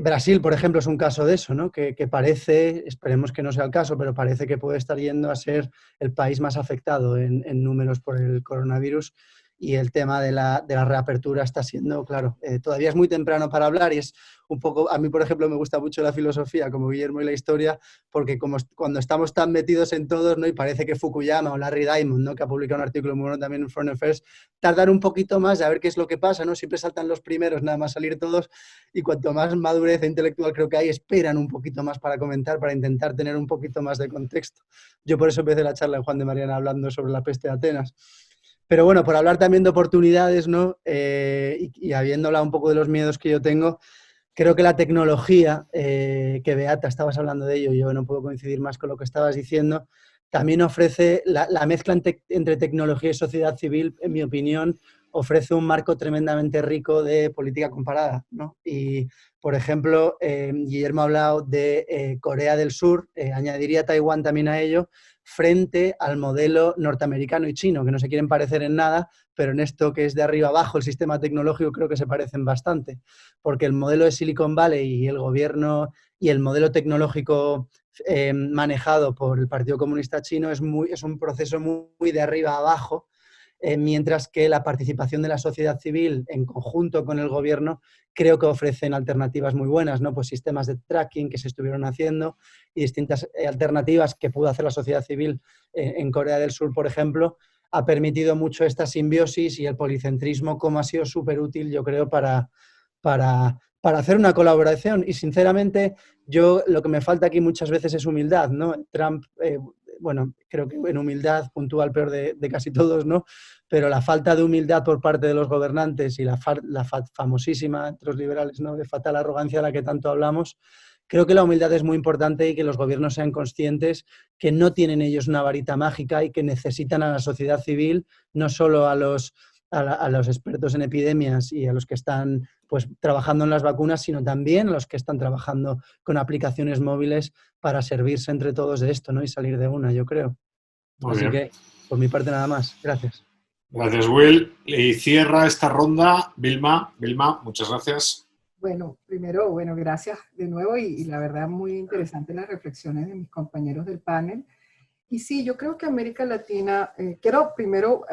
Brasil, por ejemplo, es un caso de eso, ¿no? Que parece, esperemos que no sea el caso, pero parece que puede estar yendo a ser el país más afectado en números por el coronavirus, y el tema de la reapertura está siendo, claro, todavía es muy temprano para hablar y es un poco, a mí, por ejemplo, me gusta mucho la filosofía, como Guillermo, y la historia, porque cuando estamos tan metidos en todos, ¿no?, y parece que Fukuyama o Larry Diamond, ¿no?, que ha publicado un artículo muy bueno también en Foreign Affairs, tardan un poquito más a ver qué es lo que pasa, ¿no? Siempre saltan los primeros, nada más salir todos, y cuanto más madurez intelectual creo que hay, esperan un poquito más para comentar, para intentar tener un poquito más de contexto. Yo por eso empecé la charla en Juan de Mariana hablando sobre la peste de Atenas. Pero bueno, por hablar también de oportunidades, ¿no? Y habiendo hablado un poco de los miedos que yo tengo, creo que la tecnología, que Beata, estabas hablando de ello, yo no puedo coincidir más con lo que estabas diciendo, también ofrece la mezcla entre tecnología y sociedad civil, en mi opinión, ofrece un marco tremendamente rico de política comparada, ¿no? Y, por ejemplo, Guillermo ha hablado de Corea del Sur, añadiría Taiwán también a ello, frente al modelo norteamericano y chino, que no se quieren parecer en nada, pero en esto que es de arriba abajo, el sistema tecnológico, creo que se parecen bastante, porque el modelo de Silicon Valley y el gobierno y el modelo tecnológico manejado por el Partido Comunista Chino es un proceso muy de arriba abajo, mientras que la participación de la sociedad civil en conjunto con el gobierno creo que ofrecen alternativas muy buenas, ¿no? Pues sistemas de tracking que se estuvieron haciendo y distintas alternativas que pudo hacer la sociedad civil en Corea del Sur, por ejemplo, ha permitido mucho esta simbiosis y el policentrismo, como ha sido súper útil, yo creo, para hacer una colaboración. Y sinceramente, yo lo que me falta aquí muchas veces es humildad, ¿no? Trump, bueno, creo que en humildad puntúa el peor de casi todos, ¿no? Pero la falta de humildad por parte de los gobernantes y la famosísima entre los liberales, ¿no?, de fatal arrogancia de la que tanto hablamos, creo que la humildad es muy importante y que los gobiernos sean conscientes que no tienen ellos una varita mágica y que necesitan a la sociedad civil, no solo a los expertos en epidemias y a los que están pues trabajando en las vacunas, sino también a los que están trabajando con aplicaciones móviles para servirse entre todos de esto, ¿no?, y salir de una, yo creo. Muy Así bien. que, por mi parte, nada más. Gracias. Gracias, Will. Y cierra esta ronda Vilma. Vilma, muchas gracias. Bueno, primero, gracias de nuevo y la verdad muy interesante las reflexiones de mis compañeros del panel. Y sí, yo creo que América Latina, quiero primero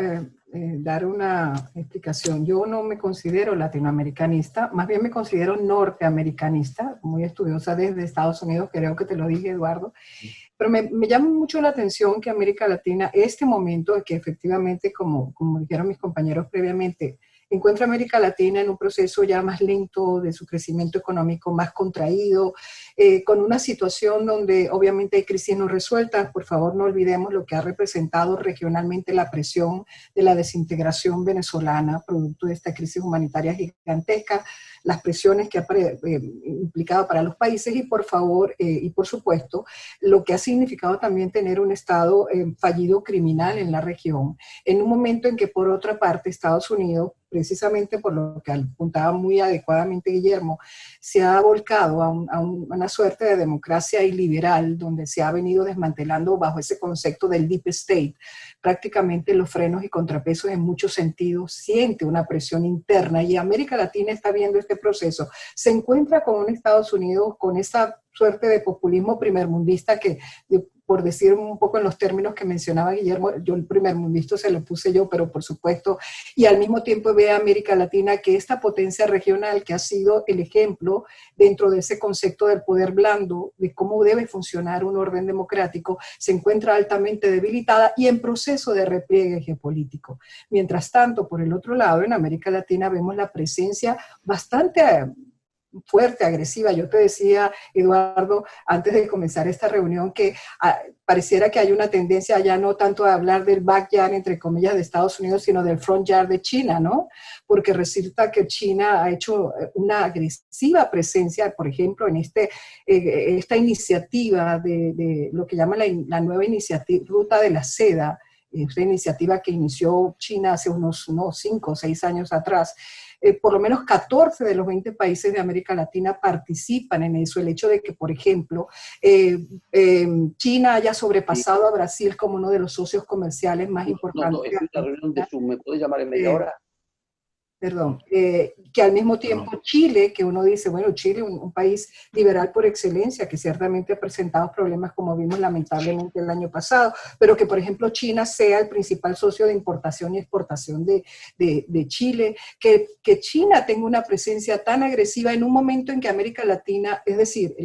dar una explicación. Yo no me considero latinoamericanista, más bien me considero norteamericanista, muy estudiosa desde Estados Unidos, creo que te lo dije, Eduardo. Pero me llama mucho la atención que América Latina, este momento, que efectivamente, como dijeron mis compañeros previamente, encuentra a América Latina en un proceso ya más lento de su crecimiento económico, más contraído, con una situación donde obviamente hay crisis no resueltas. Por favor, no olvidemos lo que ha representado regionalmente la presión de la desintegración venezolana, producto de esta crisis humanitaria gigantesca. las presiones que ha implicado para los países y por favor, y por supuesto, lo que ha significado también tener un Estado fallido criminal en la región, en un momento en que por otra parte Estados Unidos, precisamente por lo que apuntaba muy adecuadamente Guillermo, se ha volcado a una suerte de democracia iliberal donde se ha venido desmantelando bajo ese concepto del deep state. Prácticamente los frenos y contrapesos en muchos sentidos siente una presión interna y América Latina está viendo este proceso. Se encuentra con un Estados Unidos con esa suerte de populismo primermundista que, por decir un poco en los términos que mencionaba Guillermo, yo el primermundista se lo puse yo, pero por supuesto, y al mismo tiempo ve a América Latina que esta potencia regional que ha sido el ejemplo dentro de ese concepto del poder blando, de cómo debe funcionar un orden democrático, se encuentra altamente debilitada y en proceso de repliegue geopolítico. Mientras tanto, por el otro lado, en América Latina vemos la presencia bastante fuerte, agresiva. Yo te decía, Eduardo, antes de comenzar esta reunión, que pareciera que hay una tendencia ya no tanto a hablar del backyard, entre comillas, de Estados Unidos, sino del frontyard de China, ¿no? Porque resulta que China ha hecho una agresiva presencia, por ejemplo, en esta iniciativa de lo que llama la nueva iniciativa, Ruta de la Seda, esta iniciativa que inició China hace unos 5 o 6 años atrás. Por lo menos 14 de los 20 países de América Latina participan en eso. El hecho de que, por ejemplo, China haya sobrepasado a Brasil como uno de los socios comerciales más importantes. No, es una reunión de Zoom. ¿Me puedes llamar en media hora? Perdón, que al mismo tiempo Chile, que uno dice, bueno, Chile, un país liberal por excelencia, que ciertamente ha presentado problemas como vimos lamentablemente el año pasado, pero que por ejemplo China sea el principal socio de importación y exportación de Chile, que China tenga una presencia tan agresiva en un momento en que América Latina, es decir,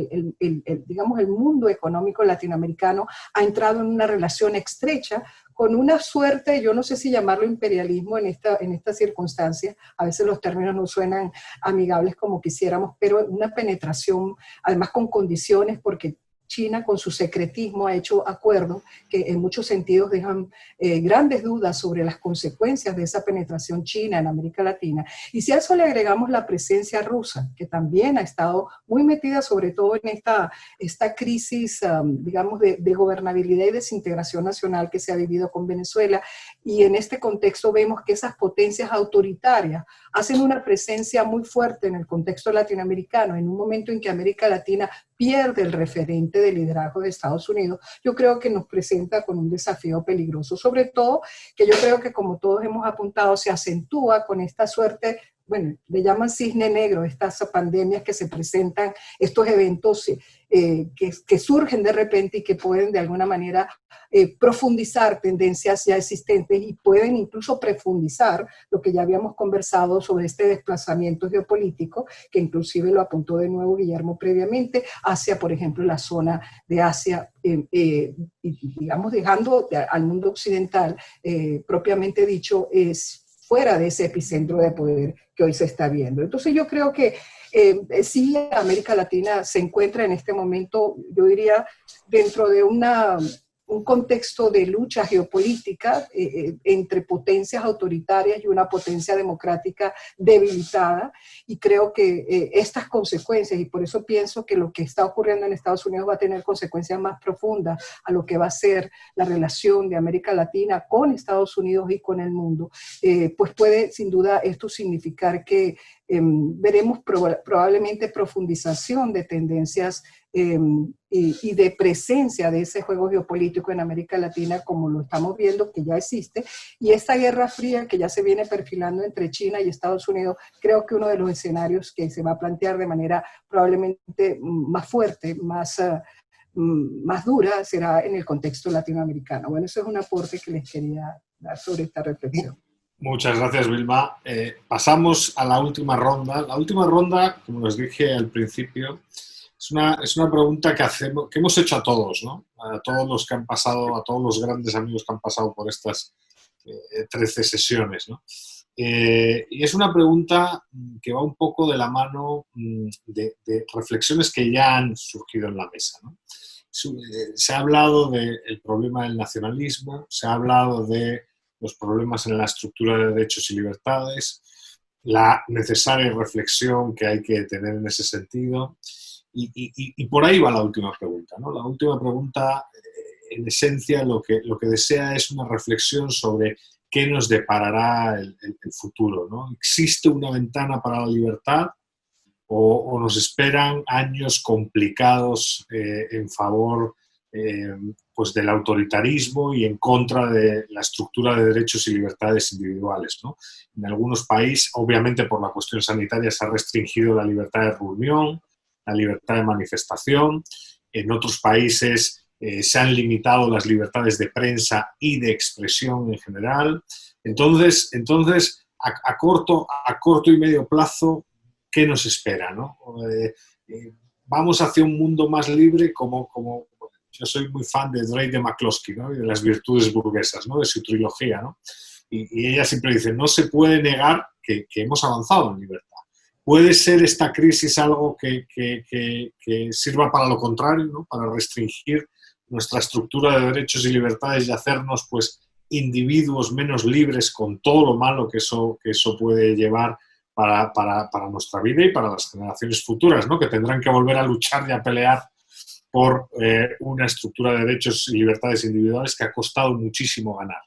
digamos el mundo económico latinoamericano ha entrado en una relación estrecha con una suerte, yo no sé si llamarlo imperialismo en esta circunstancia, a veces los términos no suenan amigables como quisiéramos, pero una penetración, además con condiciones, porque China con su secretismo ha hecho acuerdos que en muchos sentidos dejan grandes dudas sobre las consecuencias de esa penetración china en América Latina. Y si a eso le agregamos la presencia rusa, que también ha estado muy metida sobre todo en esta crisis, digamos, de gobernabilidad y desintegración nacional que se ha vivido con Venezuela, y en este contexto vemos que esas potencias autoritarias hacen una presencia muy fuerte en el contexto latinoamericano, en un momento en que América Latina pierde el referente de liderazgo de Estados Unidos. Yo creo que nos presenta con un desafío peligroso, sobre todo que yo creo que, como todos hemos apuntado, se acentúa con esta suerte, bueno, le llaman cisne negro, estas pandemias que se presentan, estos eventos que surgen de repente y que pueden de alguna manera profundizar tendencias ya existentes y pueden incluso profundizar lo que ya habíamos conversado sobre este desplazamiento geopolítico, que inclusive lo apuntó de nuevo Guillermo previamente, hacia, por ejemplo, la zona de Asia, y digamos dejando al mundo occidental, propiamente dicho, fuera de ese epicentro de poder que hoy se está viendo. Entonces yo creo que sí, América Latina se encuentra en este momento, yo diría, dentro de un contexto de lucha geopolítica entre potencias autoritarias y una potencia democrática debilitada, y creo que estas consecuencias, y por eso pienso que lo que está ocurriendo en Estados Unidos va a tener consecuencias más profundas a lo que va a ser la relación de América Latina con Estados Unidos y con el mundo, pues puede sin duda esto significar que veremos probablemente profundización de tendencias y de presencia de ese juego geopolítico en América Latina, como lo estamos viendo que ya existe, y esta guerra fría que ya se viene perfilando entre China y Estados Unidos, creo que uno de los escenarios que se va a plantear de manera probablemente más fuerte, más dura, será en el contexto latinoamericano. Bueno, eso es un aporte que les quería dar sobre esta reflexión. Muchas gracias, Vilma. Pasamos a la última ronda. La última ronda, como les dije al principio, es una pregunta que hemos hecho a todos, ¿no? A todos los que han pasado, a todos los grandes amigos que han pasado por estas 13 sesiones, ¿no? Y es una pregunta que va un poco de la mano de reflexiones que ya han surgido en la mesa, ¿no? Se ha hablado del problema del nacionalismo, se ha hablado de los problemas en la estructura de derechos y libertades, la necesaria reflexión que hay que tener en ese sentido. Y por ahí va la última pregunta, ¿no? La última pregunta, en esencia, lo que desea es una reflexión sobre qué nos deparará el futuro, ¿no? ¿Existe una ventana para la libertad o nos esperan años complicados en favor pues del autoritarismo y en contra de la estructura de derechos y libertades individuales, ¿no? En algunos países, obviamente por la cuestión sanitaria, se ha restringido la libertad de reunión, la libertad de manifestación. En otros países se han limitado las libertades de prensa y de expresión en general. Entonces a corto y medio plazo, ¿qué nos espera, ¿no? Vamos hacia un mundo más libre como yo soy muy fan de Drake de McCloskey, ¿no? Y de las virtudes burguesas, ¿no? De su trilogía, ¿no? Y ella siempre dice, no se puede negar que hemos avanzado en libertad. ¿Puede ser esta crisis algo que sirva para lo contrario, ¿no? Para restringir nuestra estructura de derechos y libertades y hacernos, pues, individuos menos libres con todo lo malo que eso puede llevar para nuestra vida y para las generaciones futuras, ¿no? Que tendrán que volver a luchar y a pelear por una estructura de derechos y libertades individuales que ha costado muchísimo ganar.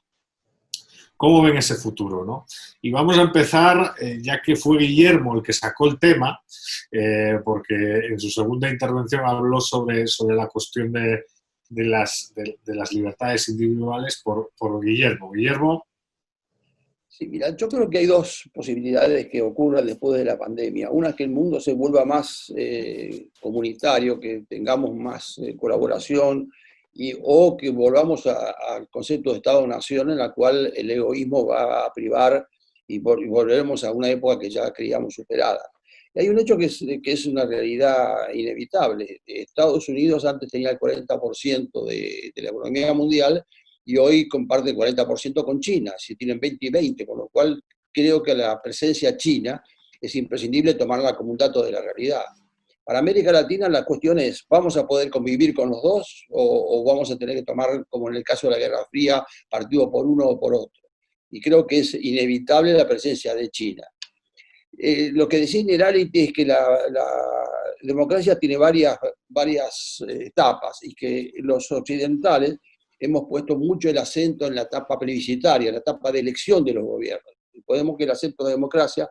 ¿Cómo ven ese futuro, ¿no? Y vamos a empezar, ya que fue Guillermo el que sacó el tema, porque en su segunda intervención habló sobre la cuestión de las libertades individuales por Guillermo. Guillermo. Sí, mira, yo creo que hay dos posibilidades que ocurran después de la pandemia. Una es que el mundo se vuelva más comunitario, que tengamos más colaboración, o que volvamos al concepto de Estado-Nación en la cual el egoísmo va a privar y volveremos a una época que ya creíamos superada. Y hay un hecho que es una realidad inevitable. Estados Unidos antes tenía el 40% de la economía mundial, y hoy comparte el 40% con China, si tienen 20 y 20, con lo cual creo que la presencia china es imprescindible tomarla como un dato de la realidad. Para América Latina la cuestión es, ¿vamos a poder convivir con los dos o vamos a tener que tomar, como en el caso de la Guerra Fría, partido por uno o por otro? Y creo que es inevitable la presencia de China. Lo que decía Nerality es que la democracia tiene varias etapas y que los occidentales hemos puesto mucho el acento en la etapa plebiscitaria, en la etapa de elección de los gobiernos. Podemos que el acento de la democracia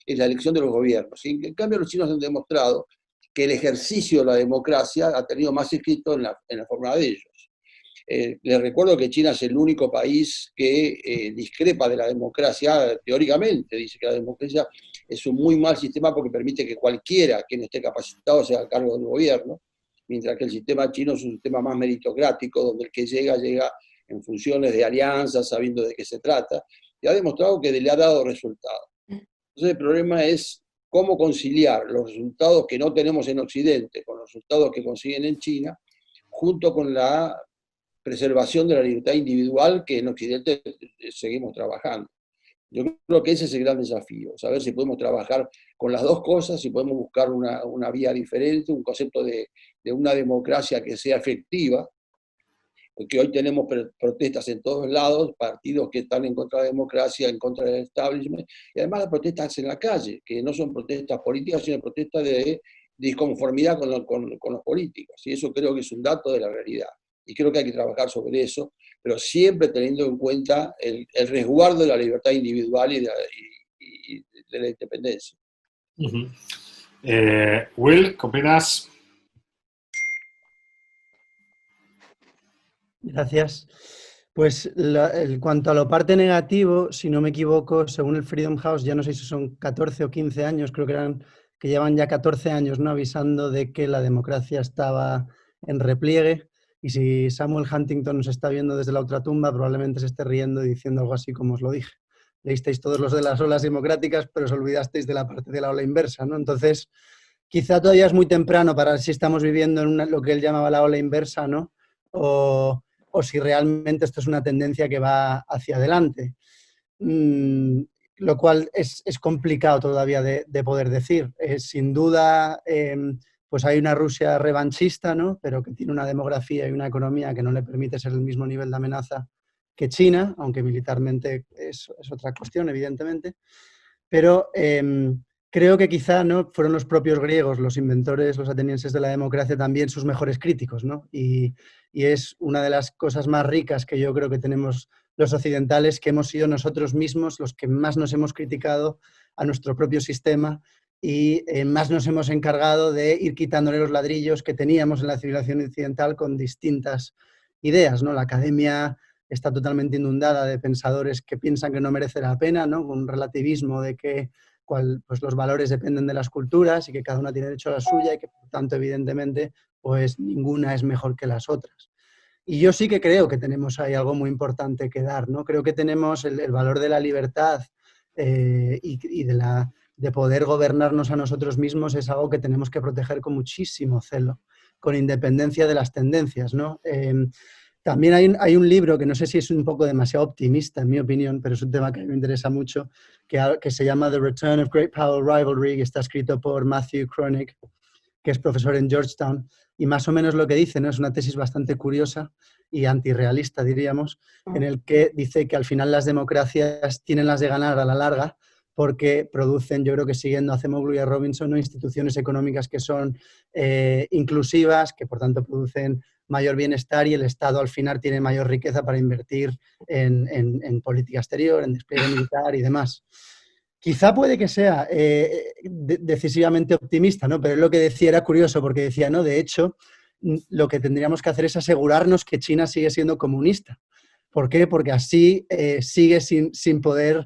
es la elección de los gobiernos. Y en cambio los chinos han demostrado que el ejercicio de la democracia ha tenido más éxito en la forma de ellos. Les recuerdo que China es el único país que discrepa de la democracia teóricamente. Dice que la democracia es un muy mal sistema porque permite que cualquiera que no esté capacitado sea a cargo del gobierno, mientras que el sistema chino es un sistema más meritocrático, donde el que llega en funciones de alianzas, sabiendo de qué se trata, y ha demostrado que le ha dado resultados. Entonces el problema es cómo conciliar los resultados que no tenemos en Occidente con los resultados que consiguen en China, junto con la preservación de la libertad individual que en Occidente seguimos trabajando. Yo creo que ese es el gran desafío, saber si podemos trabajar con las dos cosas, si podemos buscar una vía diferente, un concepto de una democracia que sea efectiva, porque hoy tenemos protestas en todos lados, partidos que están en contra de la democracia, en contra del establishment, y además las protestas en la calle, que no son protestas políticas, sino protestas de disconformidad con los políticos, y eso creo que es un dato de la realidad. Y creo que hay que trabajar sobre eso, pero siempre teniendo en cuenta el resguardo de la libertad individual y de la independencia. Uh-huh. Will, ¿qué opinas? Gracias. Pues en cuanto a la parte negativo, si no me equivoco, según el Freedom House, ya no sé si son 14 o 15 años, creo que llevan ya 14 años, ¿no?, avisando de que la democracia estaba en repliegue. Y si Samuel Huntington nos está viendo desde la ultratumba, probablemente se esté riendo y diciendo algo así como os lo dije. Leísteis todos los de las olas democráticas, pero os olvidasteis de la parte de la ola inversa, ¿no? Entonces, quizá todavía es muy temprano para ver si estamos viviendo en lo que él llamaba la ola inversa, ¿no? O si realmente esto es una tendencia que va hacia adelante. Lo cual es complicado todavía de poder decir. Sin duda, pues hay una Rusia revanchista, ¿no?, pero que tiene una demografía y una economía que no le permite ser el mismo nivel de amenaza que China, aunque militarmente es otra cuestión, evidentemente. pero creo que quizá, ¿no?, fueron los propios griegos, los inventores, los atenienses de la democracia, también sus mejores críticos, ¿no? Y es una de las cosas más ricas que yo creo que tenemos los occidentales, que hemos sido nosotros mismos los que más nos hemos criticado a nuestro propio sistema y más nos hemos encargado de ir quitándole los ladrillos que teníamos en la civilización occidental con distintas ideas, ¿no? La academia está totalmente inundada de pensadores que piensan que no merece la pena, ¿no?, con un relativismo de que pues los valores dependen de las culturas y que cada una tiene derecho a la suya y que, por tanto, evidentemente, pues ninguna es mejor que las otras. Y yo sí que creo que tenemos ahí algo muy importante que dar, ¿no? Creo que tenemos el valor de la libertad y de poder gobernarnos a nosotros mismos es algo que tenemos que proteger con muchísimo celo, con independencia de las tendencias, ¿no? También hay un libro que no sé si es un poco demasiado optimista, en mi opinión, pero es un tema que a mí me interesa mucho, que se llama The Return of Great Power Rivalry, que está escrito por Matthew Kroenig, que es profesor en Georgetown, y más o menos lo que dice, ¿no?, es una tesis bastante curiosa y antirrealista, diríamos, en el que dice que al final las democracias tienen las de ganar a la larga porque producen, yo creo que siguiendo a Acemoglu y a Robinson, ¿no?, instituciones económicas que son inclusivas, que por tanto producen mayor bienestar y el Estado al final tiene mayor riqueza para invertir en política exterior, en despliegue militar y demás. Quizá puede que sea decisivamente optimista, ¿no? Pero es lo que decía, era curioso, porque decía, no, de hecho, lo que tendríamos que hacer es asegurarnos que China sigue siendo comunista. ¿Por qué? Porque así sigue sin poder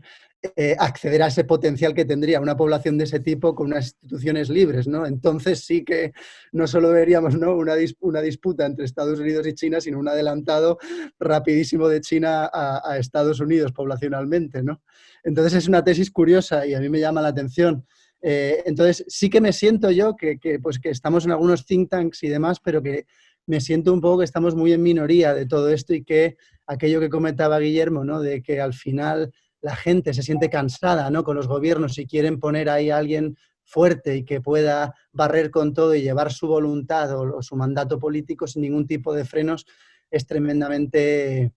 acceder a ese potencial que tendría una población de ese tipo con unas instituciones libres, ¿no? Entonces sí que no solo veríamos, ¿no?, una disputa entre Estados Unidos y China, sino un adelantado rapidísimo de China a Estados Unidos poblacionalmente, ¿no? Entonces es una tesis curiosa y a mí me llama la atención. Entonces sí que me siento yo pues que estamos en algunos think tanks y demás, pero que me siento un poco que estamos muy en minoría de todo esto y que aquello que comentaba Guillermo, ¿no?, de que al final la gente se siente cansada, ¿no?, con los gobiernos y quieren poner ahí a alguien fuerte y que pueda barrer con todo y llevar su voluntad o su mandato político sin ningún tipo de frenos, es tremendamente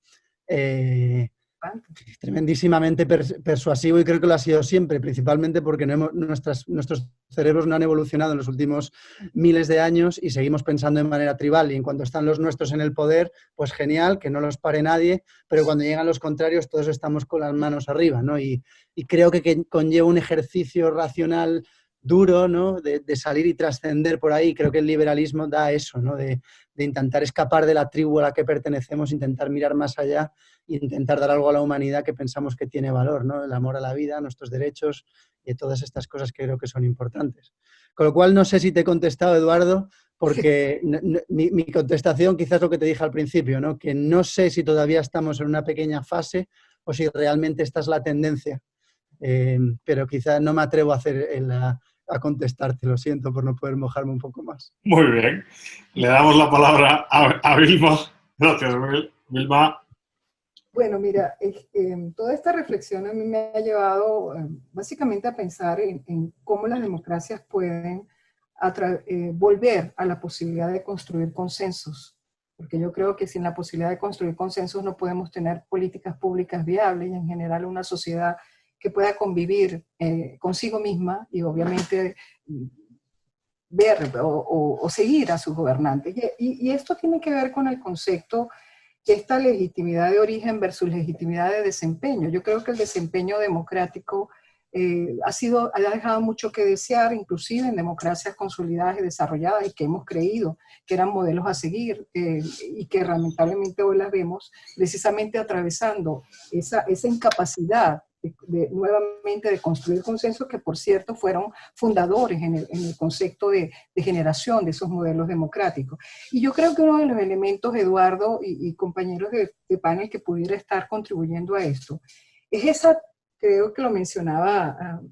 tremendísimamente persuasivo y creo que lo ha sido siempre, principalmente porque nuestros cerebros no han evolucionado en los últimos miles de años y seguimos pensando de manera tribal y en cuanto están los nuestros en el poder, pues genial, que no los pare nadie, pero cuando llegan los contrarios todos estamos con las manos arriba, ¿no? Y creo que conlleva un ejercicio racional duro, ¿no?, de salir y trascender por ahí. Creo que el liberalismo da eso, ¿no?, de intentar escapar de la tribu a la que pertenecemos, intentar mirar más allá e intentar dar algo a la humanidad que pensamos que tiene valor, ¿no?, el amor a la vida, nuestros derechos y todas estas cosas que creo que son importantes. Con lo cual, no sé si te he contestado, Eduardo, porque mi contestación quizás es lo que te dije al principio, ¿no?, que no sé si todavía estamos en una pequeña fase o si realmente esta es la tendencia. Pero quizás no me atrevo a contestarte, lo siento por no poder mojarme un poco más. Muy bien. Le damos la palabra a Vilma. Gracias, Vilma. Bueno, mira, toda esta reflexión a mí me ha llevado básicamente a pensar en cómo las democracias pueden volver a la posibilidad de construir consensos. Porque yo creo que sin la posibilidad de construir consensos no podemos tener políticas públicas viables y en general una sociedad que pueda convivir consigo misma y obviamente ver o seguir a sus gobernantes. Y esto tiene que ver con el concepto de esta legitimidad de origen versus legitimidad de desempeño. Yo creo que el desempeño democrático ha dejado mucho que desear, inclusive en democracias consolidadas y desarrolladas y que hemos creído que eran modelos a seguir y que lamentablemente hoy las vemos precisamente atravesando esa incapacidad nuevamente de construir consensos que, por cierto, fueron fundadores en el concepto de generación de esos modelos democráticos. Y yo creo que uno de los elementos, Eduardo y compañeros de panel, que pudiera estar contribuyendo a esto, es esa, creo que lo mencionaba,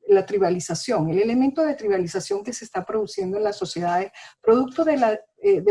la tribalización, el elemento de tribalización que se está produciendo en las sociedades, producto de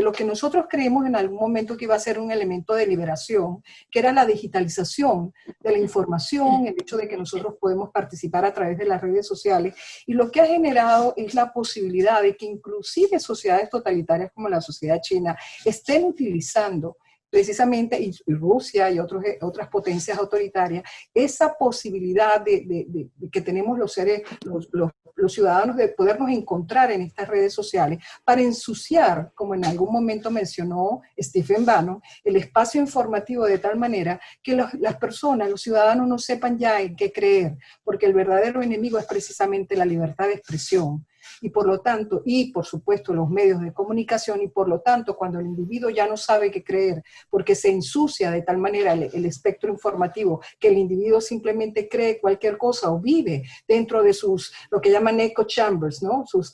lo que nosotros creemos en algún momento que iba a ser un elemento de liberación, que era la digitalización de la información, el hecho de que nosotros podemos participar a través de las redes sociales, y lo que ha generado es la posibilidad de que inclusive sociedades totalitarias como la sociedad china estén utilizando precisamente, y Rusia y otras potencias autoritarias, esa posibilidad de que tenemos los ciudadanos de podernos encontrar en estas redes sociales para ensuciar, como en algún momento mencionó Stephen Bannon, el espacio informativo de tal manera que las personas, los ciudadanos no sepan ya en qué creer, porque el verdadero enemigo es precisamente la libertad de expresión. Y por lo tanto, y por supuesto los medios de comunicación, y por lo tanto cuando el individuo ya no sabe qué creer, porque se ensucia de tal manera el espectro informativo, que el individuo simplemente cree cualquier cosa o vive dentro de lo que llaman echo chambers, ¿no? sus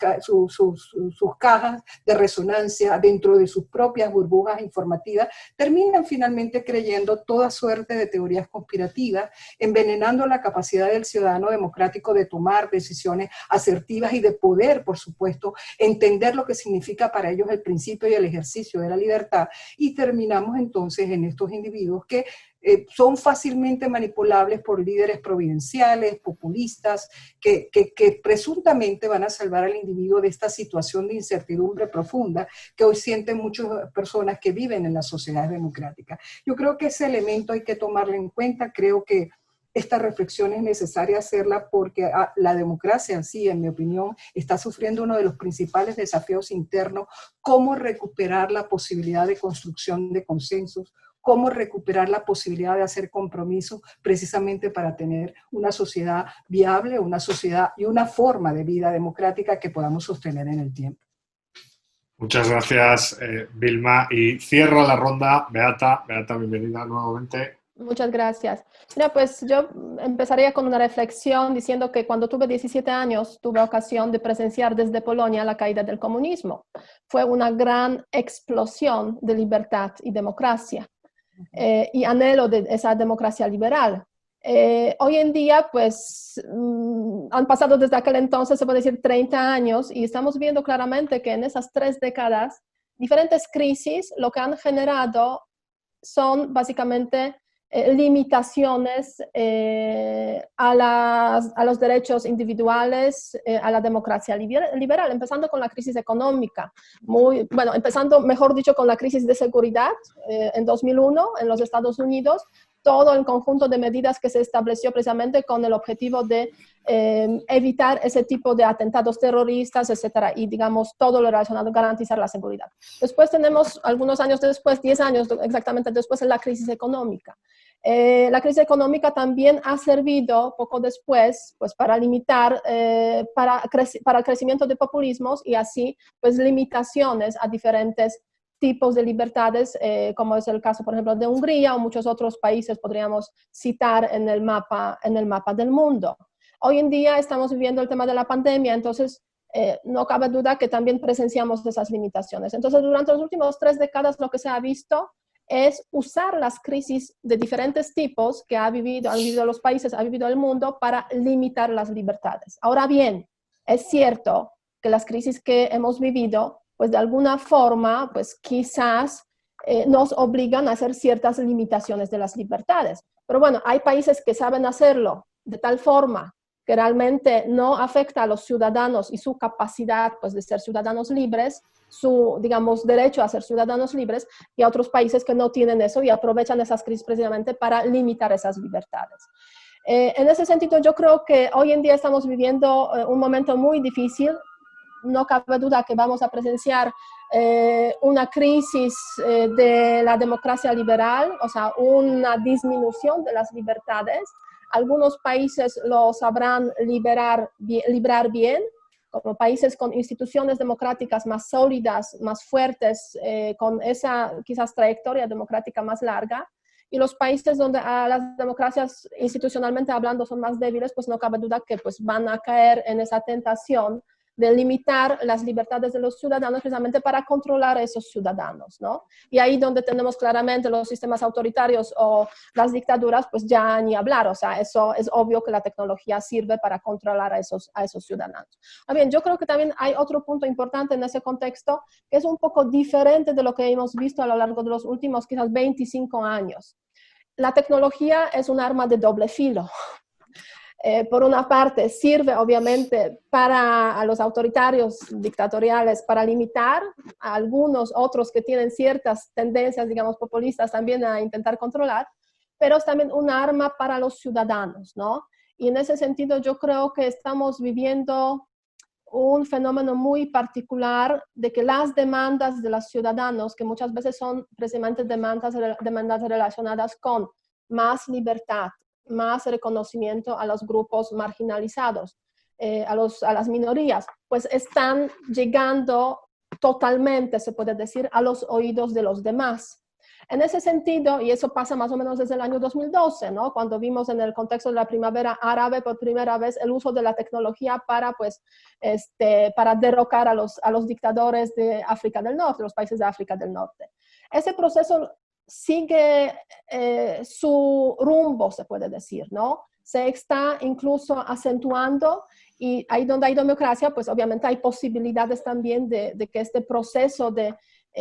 cajas de resonancia, dentro de sus propias burbujas informativas, terminan finalmente creyendo toda suerte de teorías conspirativas, envenenando la capacidad del ciudadano democrático de tomar decisiones asertivas y de poder, por supuesto, entender lo que significa para ellos el principio y el ejercicio de la libertad, y terminamos entonces en estos individuos que son fácilmente manipulables por líderes providenciales, populistas, que presuntamente van a salvar al individuo de esta situación de incertidumbre profunda que hoy sienten muchas personas que viven en las sociedades democráticas. Yo creo que ese elemento hay que tomarlo en cuenta. Creo que esta reflexión es necesaria hacerla porque la democracia en sí, en mi opinión, está sufriendo uno de los principales desafíos internos: cómo recuperar la posibilidad de construcción de consensos, cómo recuperar la posibilidad de hacer compromisos precisamente para tener una sociedad viable, una sociedad y una forma de vida democrática que podamos sostener en el tiempo. Muchas gracias, Vilma. Y cierra la ronda, Beata. Beata, bienvenida nuevamente. Muchas gracias. Mira, pues yo empezaría con una reflexión diciendo que cuando tuve 17 años tuve ocasión de presenciar desde Polonia la caída del comunismo. Fue una gran explosión de libertad y democracia y anhelo de esa democracia liberal. Hoy en día, pues, han pasado desde aquel entonces, se puede decir, 30 años, y estamos viendo claramente que en esas 3 décadas, diferentes crisis lo que han generado son básicamente limitaciones a los derechos individuales, a la democracia liberal, empezando con la crisis económica, empezando, mejor dicho, con la crisis de seguridad en 2001 en los Estados Unidos, todo el conjunto de medidas que se estableció precisamente con el objetivo de evitar ese tipo de atentados terroristas, etcétera, y digamos todo lo relacionado a garantizar la seguridad. Después tenemos, algunos años después, 10 años exactamente después, la crisis económica. La crisis económica también ha servido poco después pues, para limitar, para el crecimiento de populismos y así pues limitaciones a diferentes tipos de libertades, como es el caso, por ejemplo, de Hungría o muchos otros países podríamos citar en el mapa del mundo. Hoy en día estamos viviendo el tema de la pandemia, entonces no cabe duda que también presenciamos esas limitaciones. Entonces, durante las últimas 3 décadas lo que se ha visto es usar las crisis de diferentes tipos que han vivido los países, ha vivido el mundo para limitar las libertades. Ahora bien, es cierto que las crisis que hemos vivido, pues de alguna forma, pues quizás nos obligan a hacer ciertas limitaciones de las libertades. Pero bueno, hay países que saben hacerlo de tal forma que realmente no afecta a los ciudadanos y su capacidad pues, de ser ciudadanos libres, su, digamos, derecho a ser ciudadanos libres, y a otros países que no tienen eso y aprovechan esas crisis precisamente para limitar esas libertades. En ese sentido, yo creo que hoy en día estamos viviendo un momento muy difícil. No cabe duda que vamos a presenciar una crisis de la democracia liberal, o sea, una disminución de las libertades. Algunos países lo sabrán librar bien, como países con instituciones democráticas más sólidas, más fuertes, con esa quizás trayectoria democrática más larga. Y los países donde las democracias institucionalmente hablando son más débiles, pues no cabe duda que pues, van a caer en esa tentación de limitar las libertades de los ciudadanos precisamente para controlar a esos ciudadanos, ¿no? Y ahí donde tenemos claramente los sistemas autoritarios o las dictaduras, pues ya ni hablar, o sea, eso es obvio que la tecnología sirve para controlar a esos ciudadanos. Bien, yo creo que también hay otro punto importante en ese contexto que es un poco diferente de lo que hemos visto a lo largo de los últimos quizás 25 años. La tecnología es un arma de doble filo. por una parte, sirve obviamente a los autoritarios dictatoriales para limitar a algunos otros que tienen ciertas tendencias, digamos, populistas también a intentar controlar, pero es también un arma para los ciudadanos, ¿no? Y en ese sentido yo creo que estamos viviendo un fenómeno muy particular de que las demandas de los ciudadanos, que muchas veces son precisamente demandas relacionadas con más libertad, más reconocimiento a los grupos marginalizados, a las minorías, pues están llegando totalmente, se puede decir, a los oídos de los demás. En ese sentido, y eso pasa más o menos desde el año 2012, ¿no? Cuando vimos en el contexto de la primavera árabe por primera vez el uso de la tecnología para, pues, para derrocar a los dictadores de África del Norte, los países de África del Norte. Ese proceso sigue su rumbo, se puede decir, ¿no? Se está incluso acentuando y ahí donde hay democracia, pues obviamente hay posibilidades también de que este proceso de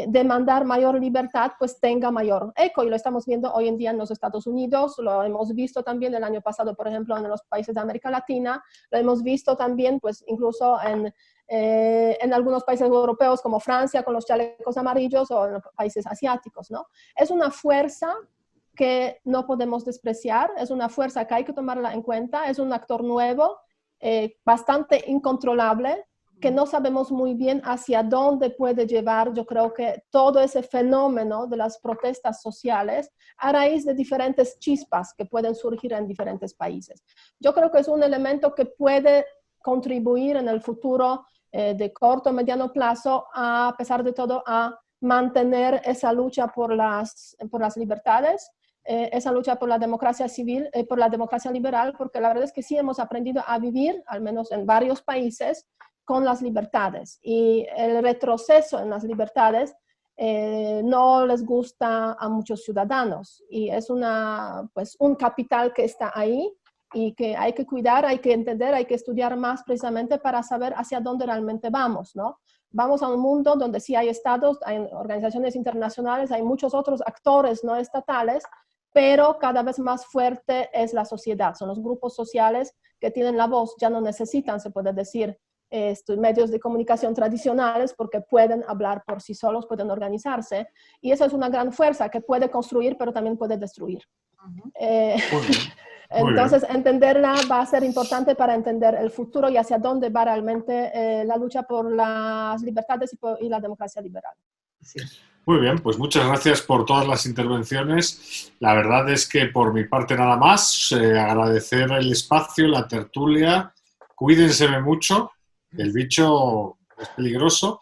demandar mayor libertad, pues tenga mayor eco. Y lo estamos viendo hoy en día en los Estados Unidos, lo hemos visto también el año pasado, por ejemplo, en los países de América Latina, lo hemos visto también, pues incluso en algunos países europeos como Francia con los chalecos amarillos o en los países asiáticos, ¿no? Es una fuerza que no podemos despreciar, es una fuerza que hay que tomarla en cuenta, es un actor nuevo, bastante incontrolable, que no sabemos muy bien hacia dónde puede llevar, yo creo que todo ese fenómeno de las protestas sociales a raíz de diferentes chispas que pueden surgir en diferentes países. Yo creo que es un elemento que puede contribuir en el futuro de corto o mediano plazo, a pesar de todo, a mantener esa lucha por las libertades, esa lucha por la democracia civil, por la democracia liberal, porque la verdad es que sí hemos aprendido a vivir, al menos en varios países, con las libertades, y el retroceso en las libertades no les gusta a muchos ciudadanos, y es pues, un capital que está ahí y que hay que cuidar, hay que entender, hay que estudiar más precisamente para saber hacia dónde realmente vamos, ¿no? Vamos a un mundo donde sí hay estados, hay organizaciones internacionales, hay muchos otros actores no estatales, pero cada vez más fuerte es la sociedad, son los grupos sociales que tienen la voz, ya no necesitan, se puede decir, estos medios de comunicación tradicionales, porque pueden hablar por sí solos, pueden organizarse, y eso es una gran fuerza que puede construir, pero también puede destruir. Entonces, entenderla va a ser importante para entender el futuro y hacia dónde va realmente la lucha por las libertades y la democracia liberal. Sí. Muy bien, pues muchas gracias por todas las intervenciones. La verdad es que por mi parte nada más, agradecer el espacio, la tertulia. Cuídense mucho, el bicho es peligroso.